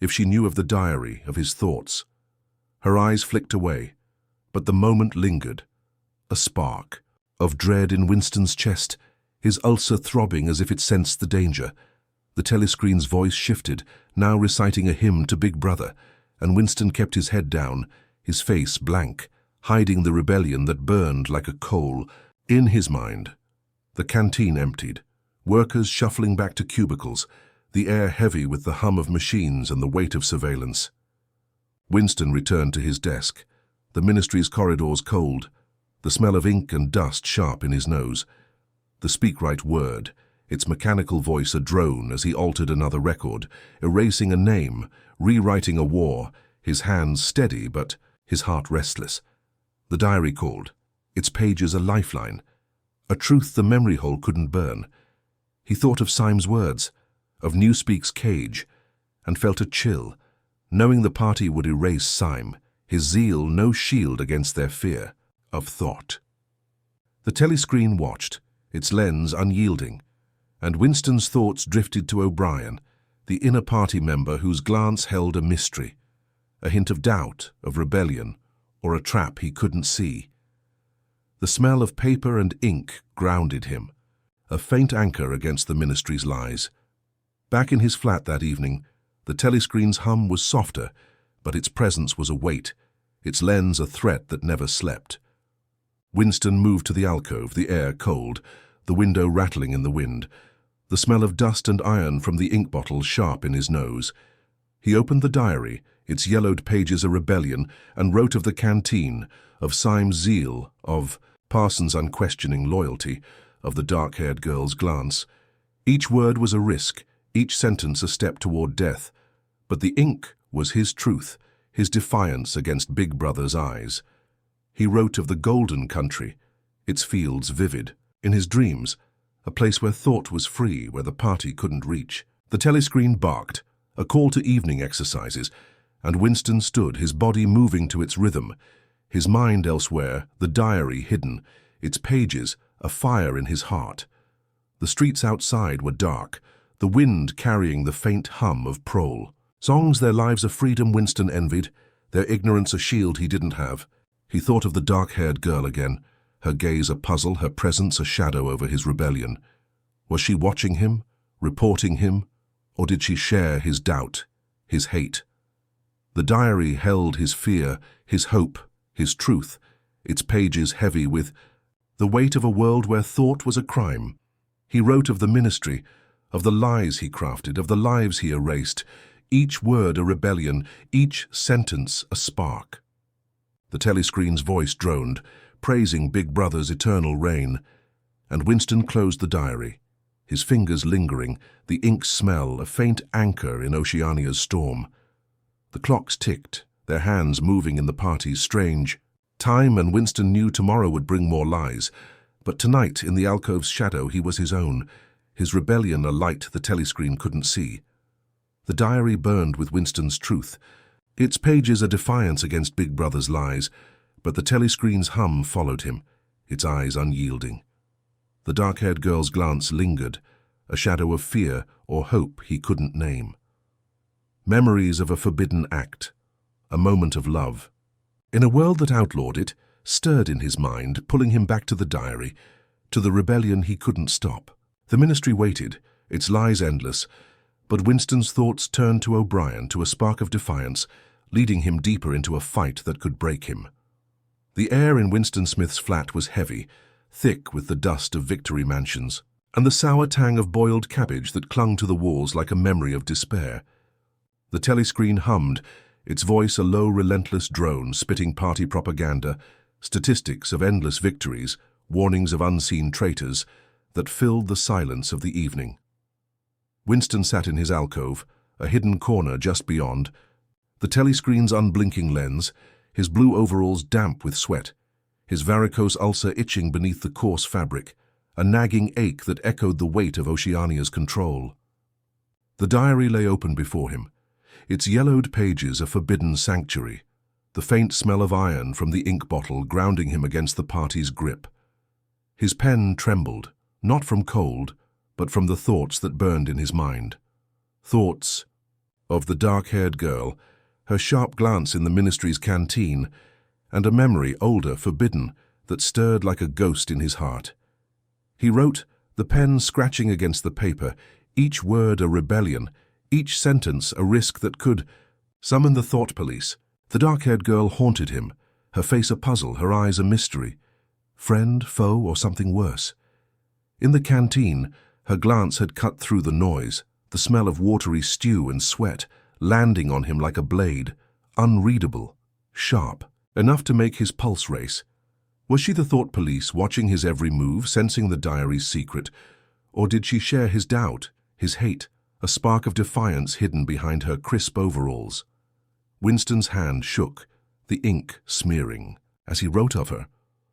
Speaker 1: if she knew of the diary, of his thoughts. Her eyes flicked away, but the moment lingered. A spark of dread in Winston's chest, his ulcer throbbing as if it sensed the danger. The telescreen's voice shifted, now reciting a hymn to Big Brother, and Winston kept his head down, his face blank, hiding the rebellion that burned like a coal. In his mind, the canteen emptied, workers shuffling back to cubicles, the air heavy with the hum of machines and the weight of surveillance. Winston returned to his desk, the ministry's corridors cold, the smell of ink and dust sharp in his nose. The speak-right word, its mechanical voice a drone as he altered another record, erasing a name, rewriting a war, his hands steady but his heart restless. The diary called, its pages a lifeline, a truth the memory hole couldn't burn. He thought of Syme's words, of Newspeak's cage, and felt a chill, knowing the party would erase Syme, his zeal no shield against their fear of thought. The telescreen watched, its lens unyielding, and Winston's thoughts drifted to O'Brien, the inner party member whose glance held a mystery, a hint of doubt, of rebellion, or a trap he couldn't see. The smell of paper and ink grounded him, a faint anchor against the ministry's lies. Back in his flat that evening, the telescreen's hum was softer, but its presence was a weight, its lens a threat that never slept. Winston moved to the alcove, the air cold, the window rattling in the wind, the smell of dust and iron from the ink bottle sharp in his nose. He opened the diary, its yellowed pages a rebellion, and wrote of the canteen, of Syme's zeal, of Parsons' unquestioning loyalty, of the dark-haired girl's glance. Each word was a risk, each sentence a step toward death, but the ink was his truth, his defiance against Big Brother's eyes. He wrote of the golden country, its fields vivid, in his dreams, a place where thought was free, where the party couldn't reach. The telescreen barked, a call to evening exercises, and Winston stood, his body moving to its rhythm, his mind elsewhere, the diary hidden, its pages a fire in his heart. The streets outside were dark, the wind carrying the faint hum of prole. Songs their lives of freedom Winston envied, their ignorance a shield he didn't have. He thought of the dark-haired girl again, her gaze a puzzle, her presence a shadow over his rebellion. Was she watching him, reporting him, or did she share his doubt, his hate? The diary held his fear, his hope, his truth, its pages heavy with the weight of a world where thought was a crime. He wrote of the ministry, of the lies he crafted, of the lives he erased, each word a rebellion, each sentence a spark. The telescreen's voice droned, praising Big Brother's eternal reign, and Winston closed the diary, his fingers lingering, the ink smell a faint anchor in Oceania's storm. The clocks ticked, their hands moving in the party's strange time, and Winston knew tomorrow would bring more lies, but tonight, in the alcove's shadow, he was his own, his rebellion a light the telescreen couldn't see. The diary burned with Winston's truth, its pages a defiance against Big Brother's lies, but the telescreen's hum followed him, its eyes unyielding. The dark-haired girl's glance lingered, a shadow of fear or hope he couldn't name. Memories of a forbidden act, a moment of love. In a world that outlawed it, stirred in his mind, pulling him back to the diary, to the rebellion he couldn't stop. The ministry waited, its lies endless, but Winston's thoughts turned to O'Brien, to a spark of defiance, leading him deeper into a fight that could break him. The air in Winston Smith's flat was heavy, thick with the dust of Victory mansions, and the sour tang of boiled cabbage that clung to the walls like a memory of despair. The telescreen hummed, its voice a low, relentless drone spitting party propaganda, statistics of endless victories, warnings of unseen traitors, that filled the silence of the evening. Winston sat in his alcove, a hidden corner just beyond, the telescreen's unblinking lens, his blue overalls damp with sweat, his varicose ulcer itching beneath the coarse fabric, a nagging ache that echoed the weight of Oceania's control. The diary lay open before him, its yellowed pages a forbidden sanctuary, the faint smell of iron from the ink bottle grounding him against the party's grip. His pen trembled, not from cold, but from the thoughts that burned in his mind. Thoughts of the dark-haired girl, her sharp glance in the ministry's canteen, and a memory older, forbidden, that stirred like a ghost in his heart. He wrote, the pen scratching against the paper, each word a rebellion, each sentence a risk that could summon the thought police. The dark-haired girl haunted him, her face a puzzle, her eyes a mystery. Friend, foe, or something worse? In the canteen, her glance had cut through the noise, the smell of watery stew and sweat, landing on him like a blade, unreadable, sharp, enough to make his pulse race. Was she the thought police, watching his every move, sensing the diary's secret, or did she share his doubt, his hate, a spark of defiance hidden behind her crisp overalls? Winston's hand shook, the ink smearing, as he wrote of her,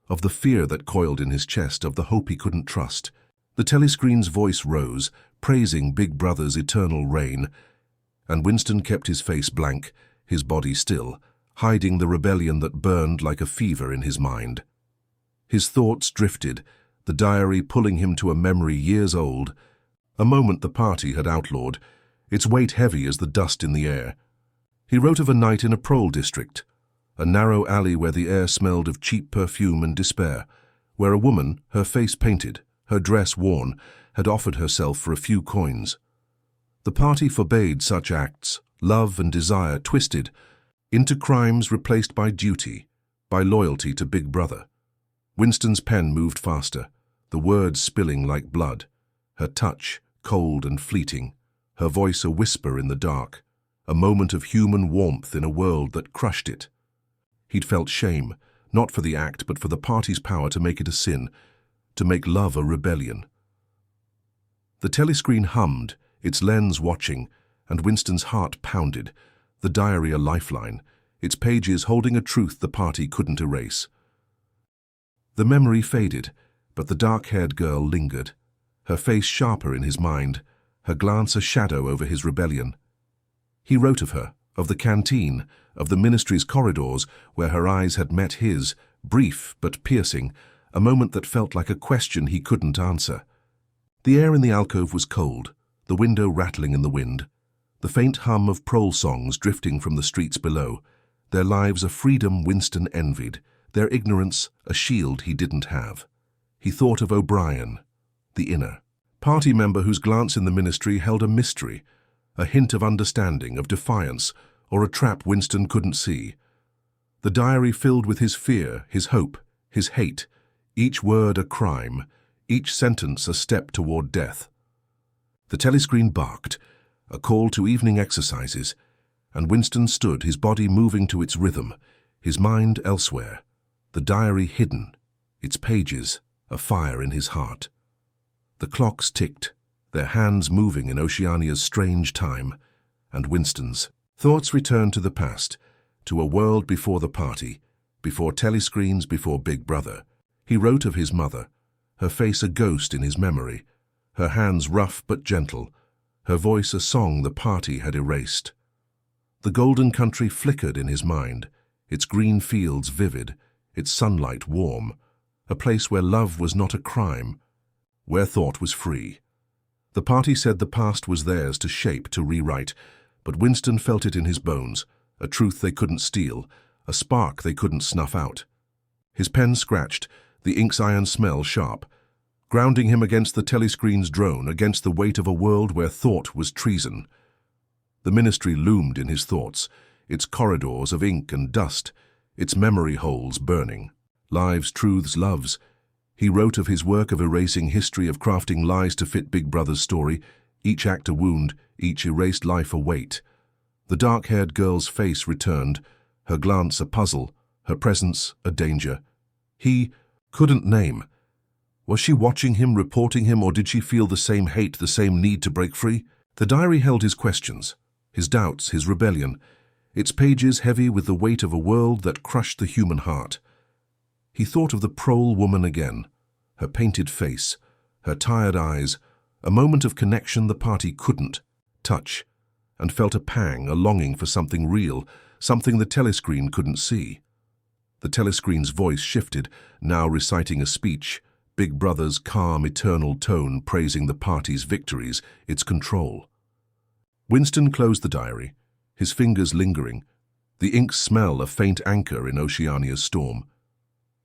Speaker 1: of the fear that coiled in his chest, of the hope he couldn't trust. The telescreen's voice rose, praising Big Brother's eternal reign, and Winston kept his face blank, his body still, hiding the rebellion that burned like a fever in his mind. His thoughts drifted, the diary pulling him to a memory years old, a moment the party had outlawed, its weight heavy as the dust in the air. He wrote of a night in a prole district, a narrow alley where the air smelled of cheap perfume and despair, where a woman, her face painted, her dress worn, had offered herself for a few coins. The party forbade such acts, love and desire twisted into crimes replaced by duty, by loyalty to Big Brother. Winston's pen moved faster, the words spilling like blood, her touch cold and fleeting, her voice a whisper in the dark, a moment of human warmth in a world that crushed it. He'd felt shame, not for the act but for the party's power to make it a sin, to make love a rebellion. The telescreen hummed, its lens watching, and Winston's heart pounded, the diary a lifeline, its pages holding a truth the party couldn't erase. The memory faded, but the dark-haired girl lingered, her face sharper in his mind, her glance a shadow over his rebellion. He wrote of her, of the canteen, of the ministry's corridors where her eyes had met his, brief but piercing, a moment that felt like a question he couldn't answer. The air in the alcove was cold, the window rattling in the wind, the faint hum of prole songs drifting from the streets below, their lives a freedom Winston envied, their ignorance a shield he didn't have. He thought of O'Brien, the inner party member whose glance in the ministry held a mystery, a hint of understanding, of defiance, or a trap Winston couldn't see. The diary filled with his fear, his hope, his hate, each word a crime, each sentence a step toward death. The telescreen barked, a call to evening exercises, and Winston stood, his body moving to its rhythm, his mind elsewhere, the diary hidden, its pages a fire in his heart. The clocks ticked, their hands moving in Oceania's strange time, and Winston's thoughts returned to the past, to a world before the party, before telescreens, before Big Brother. He wrote of his mother, her face a ghost in his memory, her hands rough but gentle, her voice a song the party had erased. The golden country flickered in his mind, its green fields vivid, its sunlight warm, a place where love was not a crime, where thought was free. The party said the past was theirs to shape, to rewrite, but Winston felt it in his bones, a truth they couldn't steal, a spark they couldn't snuff out. His pen scratched, the ink's iron smell sharp, grounding him against the telescreen's drone, against the weight of a world where thought was treason. The ministry loomed in his thoughts, its corridors of ink and dust, its memory holes burning. Lives, truths, loves. He wrote of his work of erasing history, of crafting lies to fit Big Brother's story, each act a wound, each erased life a weight. The dark-haired girl's face returned, her glance a puzzle, her presence a danger. He couldn't name. Was she watching him, reporting him, or did she feel the same hate, the same need to break free? The diary held his questions, his doubts, his rebellion, its pages heavy with the weight of a world that crushed the human heart. He thought of the prole woman again, her painted face, her tired eyes, a moment of connection the party couldn't touch, and felt a pang, a longing for something real, something the telescreen couldn't see. The telescreen's voice shifted, now reciting a speech, Big Brother's calm, eternal tone praising the party's victories, its control. Winston closed the diary, his fingers lingering, the ink's smell a faint anchor in Oceania's storm.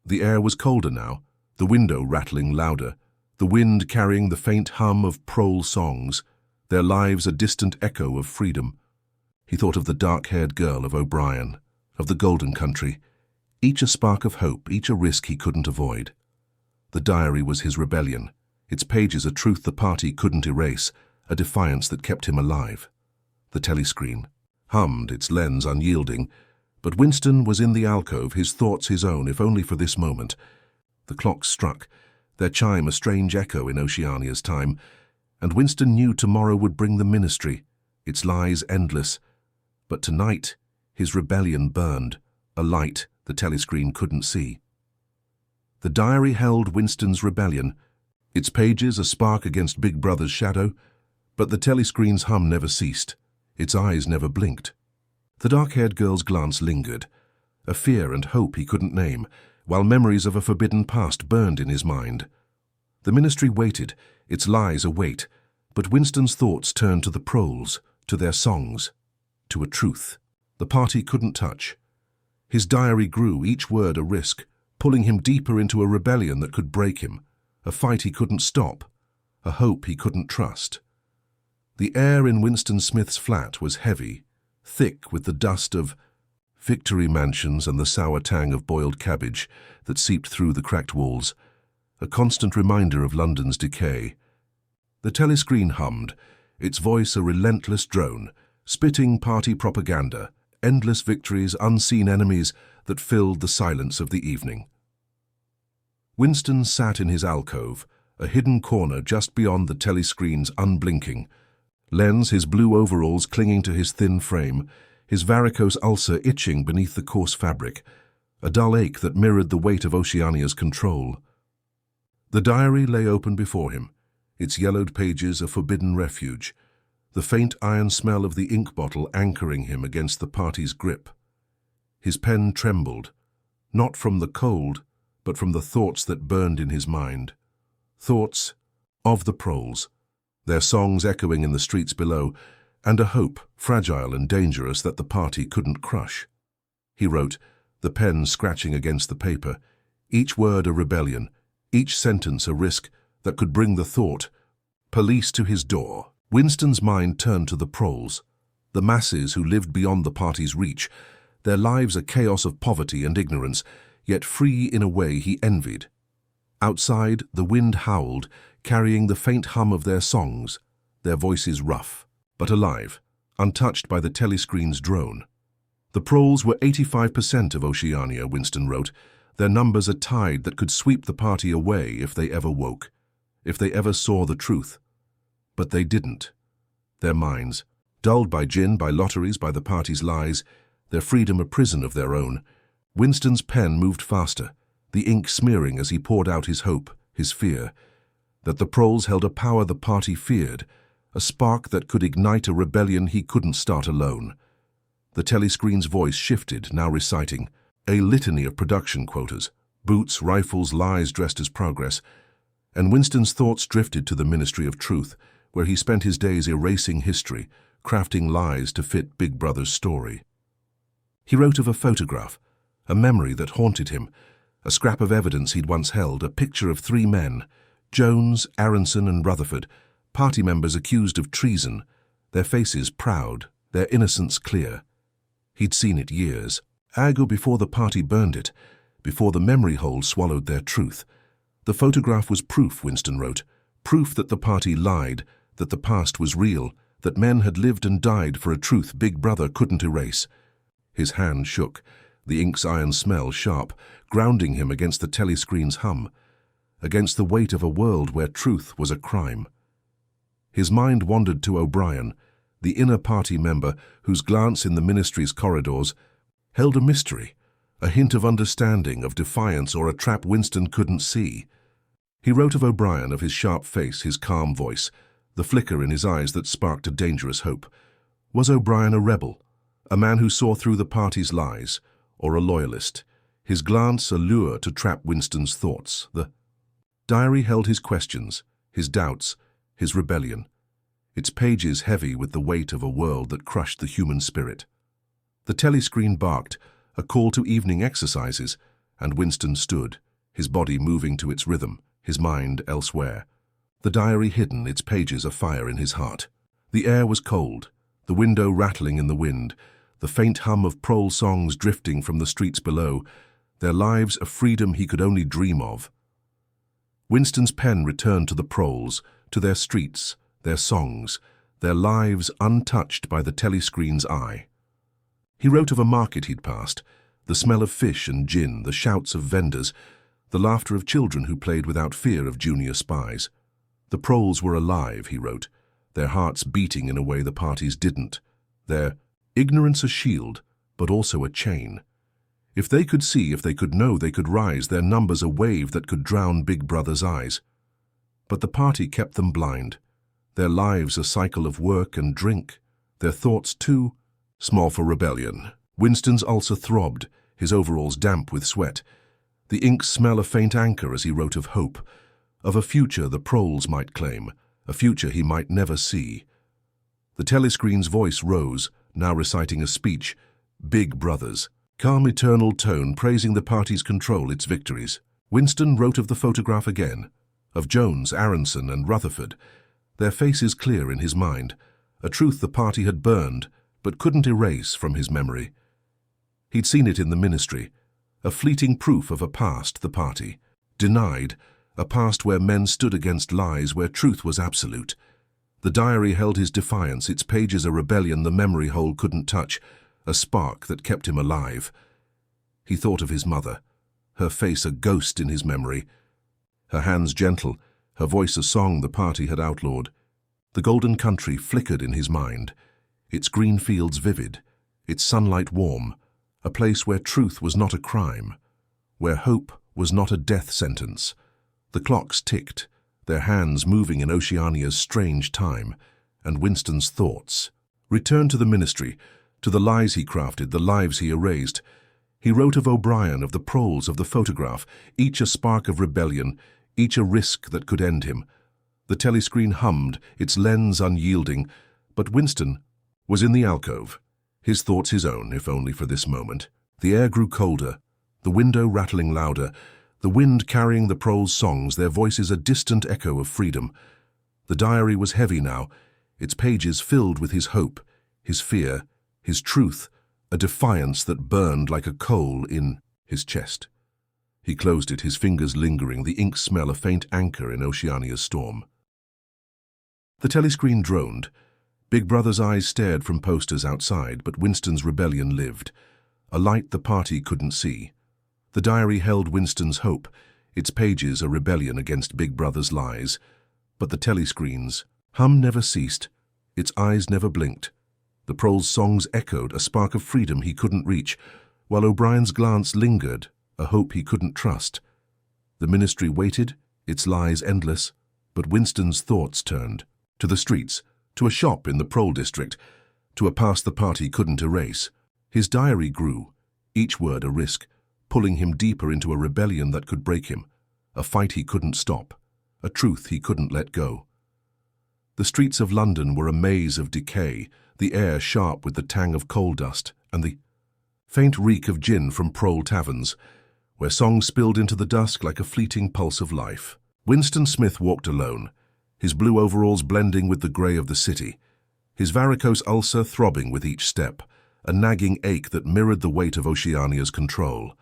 Speaker 1: The air was colder now, the window rattling louder, the wind carrying the faint hum of prole songs, their lives a distant echo of freedom. He thought of the dark-haired girl of O'Brien, of the Golden Country, each a spark of hope, each a risk he couldn't avoid. The diary was his rebellion, its pages a truth the party couldn't erase, a defiance that kept him alive. The telescreen hummed, its lens unyielding, but Winston was in the alcove, his thoughts his own, if only for this moment. The clocks struck, their chime a strange echo in Oceania's time, and Winston knew tomorrow would bring the ministry, its lies endless. But tonight, his rebellion burned, a light the telescreen couldn't see. The diary held Winston's rebellion, its pages a spark against Big Brother's shadow, but the telescreen's hum never ceased, its eyes never blinked. The dark-haired girl's glance lingered, a fear and hope he couldn't name, while memories of a forbidden past burned in his mind. The ministry waited, its lies a weight, but Winston's thoughts turned to the proles, to their songs, to a truth the party couldn't touch. His diary grew, each word a risk, pulling him deeper into a rebellion that could break him, a fight he couldn't stop, a hope he couldn't trust. The air in Winston Smith's flat was heavy, thick with the dust of victory mansions and the sour tang of boiled cabbage that seeped through the cracked walls, a constant reminder of London's decay. The telescreen hummed, its voice a relentless drone, spitting party propaganda, endless victories, unseen enemies that filled the silence of the evening. Winston sat in his alcove, a hidden corner just beyond the telescreen's unblinking, lens his blue overalls clinging to his thin frame, his varicose ulcer itching beneath the coarse fabric, a dull ache that mirrored the weight of Oceania's control. The diary lay open before him, its yellowed pages a forbidden refuge, the faint iron smell of the ink bottle anchoring him against the party's grip. His pen trembled, not from the cold, but from the thoughts that burned in his mind. Thoughts of the proles, their songs echoing in the streets below, and a hope, fragile and dangerous, that the party couldn't crush. He wrote, the pen scratching against the paper, each word a rebellion, each sentence a risk that could bring the thought, police to his door. Winston's mind turned to the proles, the masses who lived beyond the party's reach, their lives a chaos of poverty and ignorance, yet free in a way he envied. Outside, the wind howled, carrying the faint hum of their songs, their voices rough, but alive, untouched by the telescreen's drone. The proles were 85% of Oceania, Winston wrote, their numbers a tide that could sweep the party away if they ever woke, if they ever saw the truth. But they didn't. Their minds, dulled by gin, by lotteries, by the party's lies, their freedom a prison of their own. Winston's pen moved faster, the ink smearing as he poured out his hope, his fear, that the proles held a power the party feared, a spark that could ignite a rebellion he couldn't start alone. The telescreen's voice shifted, now reciting a litany of production quotas, boots, rifles, lies dressed as progress, and Winston's thoughts drifted to the Ministry of Truth, where he spent his days erasing history, crafting lies to fit Big Brother's story. He wrote of a photograph, a memory that haunted him, A scrap of evidence he'd once held, a picture of 3 men, Jones, Aronson and Rutherford, party members accused of treason, their faces proud, their innocence clear. He'd seen it years, ago before the party burned it, before the memory hole swallowed their truth. The photograph was proof, Winston wrote, proof that the party lied, that the past was real, that men had lived and died for a truth Big Brother couldn't erase. His hand shook, the ink's iron smell sharp, grounding him against the telescreen's hum, against the weight of a world where truth was a crime. His mind wandered to O'Brien, the inner party member whose glance in the ministry's corridors held a mystery, a hint of understanding, of defiance, or a trap Winston couldn't see. He wrote of O'Brien, of his sharp face, his calm voice, the flicker in his eyes that sparked a dangerous hope. Was O'Brien a rebel, a man who saw through the party's lies, or a loyalist? His glance a lure to trap Winston's thoughts. The diary held his questions, his doubts, his rebellion, its pages heavy with the weight of a world that crushed the human spirit. The telescreen barked, a call to evening exercises, and Winston stood, his body moving to its rhythm, his mind elsewhere. The diary hidden, its pages afire in his heart. The air was cold, the window rattling in the wind, the faint hum of prole songs drifting from the streets below, their lives a freedom he could only dream of. Winston's pen returned to the proles, to their streets, their songs, their lives untouched by the telescreen's eye. He wrote of a market he'd passed, the smell of fish and gin, the shouts of vendors, the laughter of children who played without fear of junior spies. The proles were alive, he wrote, their hearts beating in a way the parties didn't, their ignorance a shield, but also a chain. If they could see, if they could know, they could rise, their numbers a wave that could drown Big Brother's eyes. But the party kept them blind, their lives a cycle of work and drink, their thoughts too small for rebellion. Winston's ulcer throbbed, his overalls damp with sweat. The ink smell a faint anchor as he wrote of hope, of a future the proles might claim, a future he might never see. The telescreen's voice rose, now reciting a speech, Big Brothers, calm eternal tone praising the party's control, its victories. Winston wrote of the photograph again, of Jones, Aronson and Rutherford, their faces clear in his mind, a truth the party had burned but couldn't erase from his memory. He'd seen it in the ministry, a fleeting proof of a past the party denied, a past where men stood against lies, where truth was absolute. The diary held his defiance, its pages a rebellion the memory hole couldn't touch, a spark that kept him alive. He thought of his mother, her face a ghost in his memory, her hands gentle, her voice a song the party had outlawed. The golden country flickered in his mind, its green fields vivid, its sunlight warm, a place where truth was not a crime, where hope was not a death sentence. The clocks ticked, their hands moving in Oceania's strange time, and Winston's thoughts returned to the ministry, to the lies he crafted, the lives he erased. He wrote of O'Brien, of the proles, of the photograph, each a spark of rebellion, each a risk that could end him. The telescreen hummed, its lens unyielding, but Winston was in the alcove, his thoughts his own, if only for this moment. The air grew colder, the window rattling louder, the wind carrying the proles' songs, their voices a distant echo of freedom. The diary was heavy now, its pages filled with his hope, his fear, his truth, a defiance that burned like a coal in his chest. He closed it, his fingers lingering, the ink smell a faint anchor in Oceania's storm. The telescreen droned. Big Brother's eyes stared from posters outside, but Winston's rebellion lived, a light the party couldn't see. The diary held Winston's hope, its pages a rebellion against Big Brother's lies. But the telescreen's hum never ceased, its eyes never blinked. The proles' songs echoed, a spark of freedom he couldn't reach, while O'Brien's glance lingered, a hope he couldn't trust. The ministry waited, its lies endless, but Winston's thoughts turned to the streets, to a shop in the prole district, to a past the party couldn't erase. His diary grew, each word a risk, pulling him deeper into a rebellion that could break him, a fight he couldn't stop, a truth he couldn't let go. The streets of London were a maze of decay, the air sharp with the tang of coal dust and the faint reek of gin from prole taverns. where songs spilled into the dusk like a fleeting pulse of life. Winston Smith walked alone, his blue overalls blending with the grey of the city, his varicose ulcer throbbing with each step, a nagging ache that mirrored the weight of Oceania's control.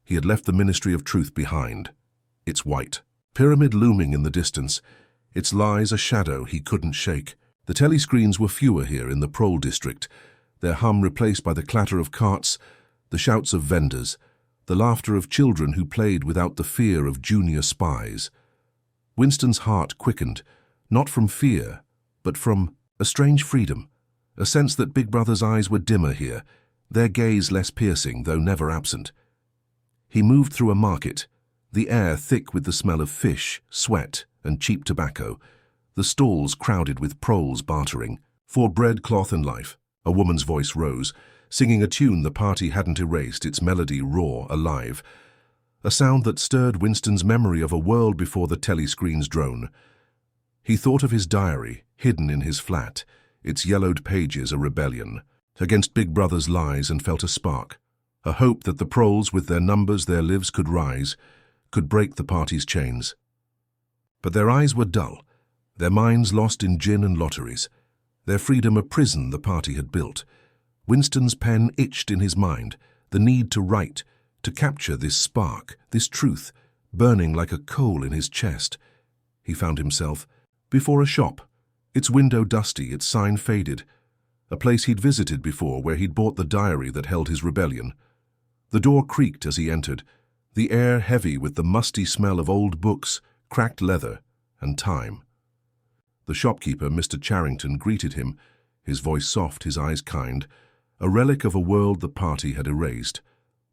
Speaker 1: He had left the Ministry of Truth behind. Its white pyramid looming in the distance, its lies a shadow he couldn't shake. The telescreens were fewer here in the Prole district, their hum replaced by the clatter of carts, the shouts of vendors, the laughter of children who played without the fear of junior spies. Winston's heart quickened, not from fear, but from a strange freedom, a sense that Big Brother's eyes were dimmer here, their gaze less piercing, though never absent. He moved through a market, the air thick with the smell of fish, sweat, and cheap tobacco, the stalls crowded with proles bartering. For bread, cloth, and life, a woman's voice rose, singing a tune the party hadn't erased, its melody raw, alive. A sound that stirred Winston's memory of a world before the telescreen's drone. He thought of his diary, hidden in his flat, its yellowed pages a rebellion against Big Brother's lies, and felt a spark, a hope that the proles, with their numbers, their lives, could rise, could break the party's chains. But their eyes were dull, their minds lost in gin and lotteries, their freedom a prison the party had built. Winston's pen itched in his mind, the need to write, to capture this spark, this truth, burning like a coal in his chest. He found himself before a shop, its window dusty, its sign faded, a place he'd visited before where he'd bought the diary that held his rebellion. The door creaked as he entered, the air heavy with the musty smell of old books, cracked leather, and time. The shopkeeper, Mr. Charrington, greeted him, his voice soft, his eyes kind, a relic of a world the party had erased.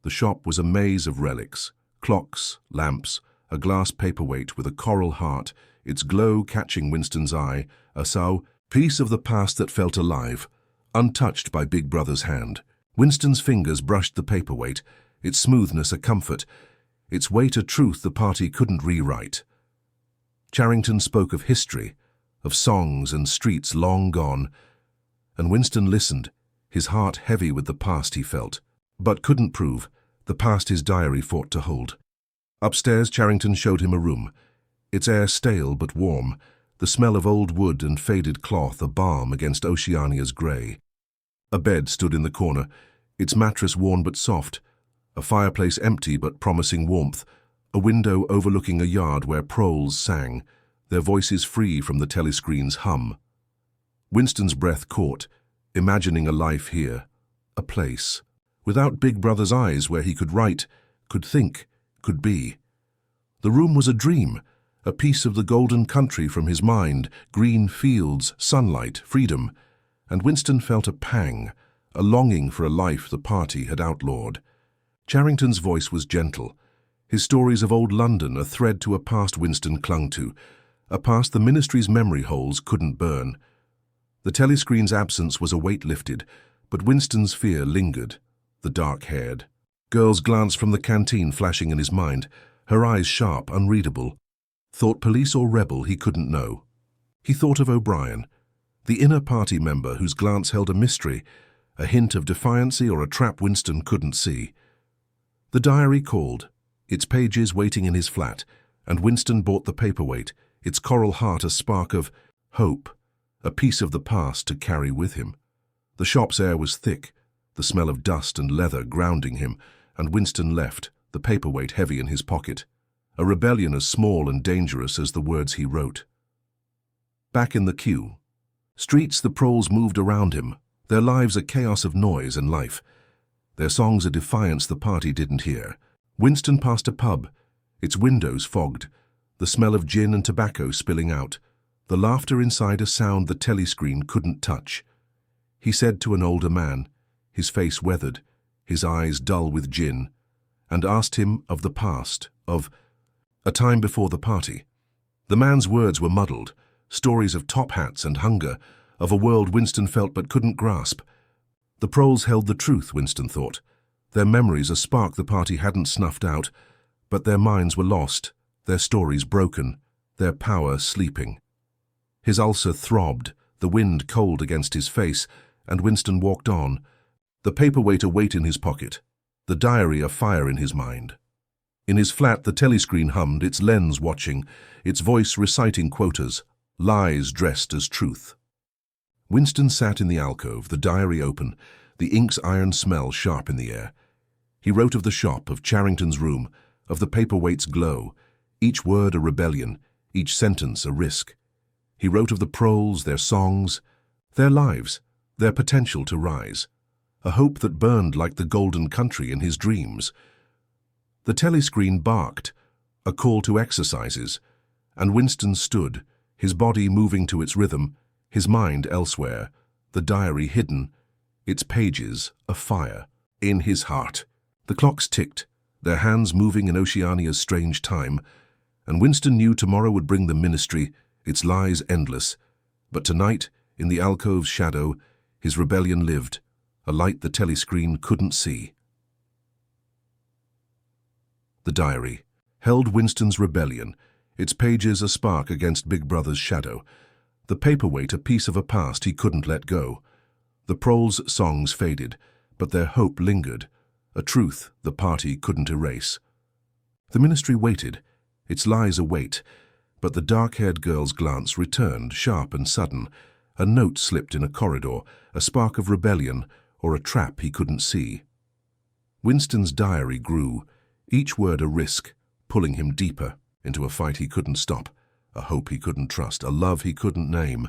Speaker 1: The shop was a maze of relics, clocks, lamps, a glass paperweight with a coral heart, its glow catching Winston's eye, a piece of the past that felt alive, untouched by Big Brother's hand. Winston's fingers brushed the paperweight, its smoothness a comfort, its weight a truth the party couldn't rewrite. Charrington spoke of history, of songs and streets long gone, and Winston listened, his heart heavy with the past he felt, but couldn't prove, the past his diary fought to hold. Upstairs, Charrington showed him a room, its air stale but warm, the smell of old wood and faded cloth a balm against Oceania's grey. A bed stood in the corner, its mattress worn but soft, a fireplace empty but promising warmth, a window overlooking a yard where proles sang, their voices free from the telescreen's hum. Winston's breath caught, imagining a life here, a place, without Big Brother's eyes, where he could write, could think, could be. The room was a dream, a piece of the golden country from his mind, green fields, sunlight, freedom, and Winston felt a pang, a longing for a life the party had outlawed. Charrington's voice was gentle, his stories of old London a thread to a past Winston clung to, a past the Ministry's memory holes couldn't burn. The telescreen's absence was a weight lifted, but Winston's fear lingered, the dark-haired girl's glance from the canteen flashing in his mind, her eyes sharp, unreadable. Thought police or rebel he couldn't know. He thought of O'Brien, the inner party member whose glance held a mystery, a hint of defiancy or a trap Winston couldn't see. The diary called, its pages waiting in his flat, and Winston bought the paperweight, its coral heart a spark of hope, a piece of the past to carry with him. The shop's air was thick, the smell of dust and leather grounding him, and Winston left, the paperweight heavy in his pocket, a rebellion as small and dangerous as the words he wrote. Back in the queue, streets the proles moved around him, their lives a chaos of noise and life, their songs a defiance the party didn't hear. Winston passed a pub, its windows fogged, the smell of gin and tobacco spilling out, the laughter inside a sound the telescreen couldn't touch. He said to an older man, his face weathered, his eyes dull with gin, and asked him of the past, of a time before the party. The man's words were muddled, stories of top hats and hunger, of a world Winston felt but couldn't grasp. The proles held the truth, Winston thought, their memories a spark the party hadn't snuffed out, but their minds were lost, their stories broken, their power sleeping. His ulcer throbbed, the wind cold against his face, and Winston walked on, the paperweight a weight in his pocket, the diary a fire in his mind. In his flat, the telescreen hummed, its lens watching, its voice reciting quotas, lies dressed as truth. Winston sat in the alcove, the diary open, the ink's iron smell sharp in the air. He wrote of the shop, of Charrington's room, of the paperweight's glow, each word a rebellion, each sentence a risk. He wrote of the proles, their songs, their lives, their potential to rise, a hope that burned like the golden country in his dreams. The telescreen barked, a call to exercises, and Winston stood, his body moving to its rhythm, his mind elsewhere, the diary hidden, its pages afire. In his heart, the clocks ticked, their hands moving in Oceania's strange time, and Winston knew tomorrow would bring the ministry, its lies endless. But tonight, in the alcove's shadow, his rebellion lived, a light the telescreen couldn't see. The diary held Winston's rebellion, its pages a spark against Big Brother's shadow, the paperweight a piece of a past he couldn't let go. The proles' songs faded, but their hope lingered, a truth the party couldn't erase. The ministry waited, its lies await, but the dark-haired girl's glance returned, sharp and sudden. A note slipped in a corridor, a spark of rebellion, or a trap he couldn't see. Winston's diary grew, each word a risk, pulling him deeper into a fight he couldn't stop, a hope he couldn't trust, a love he couldn't name.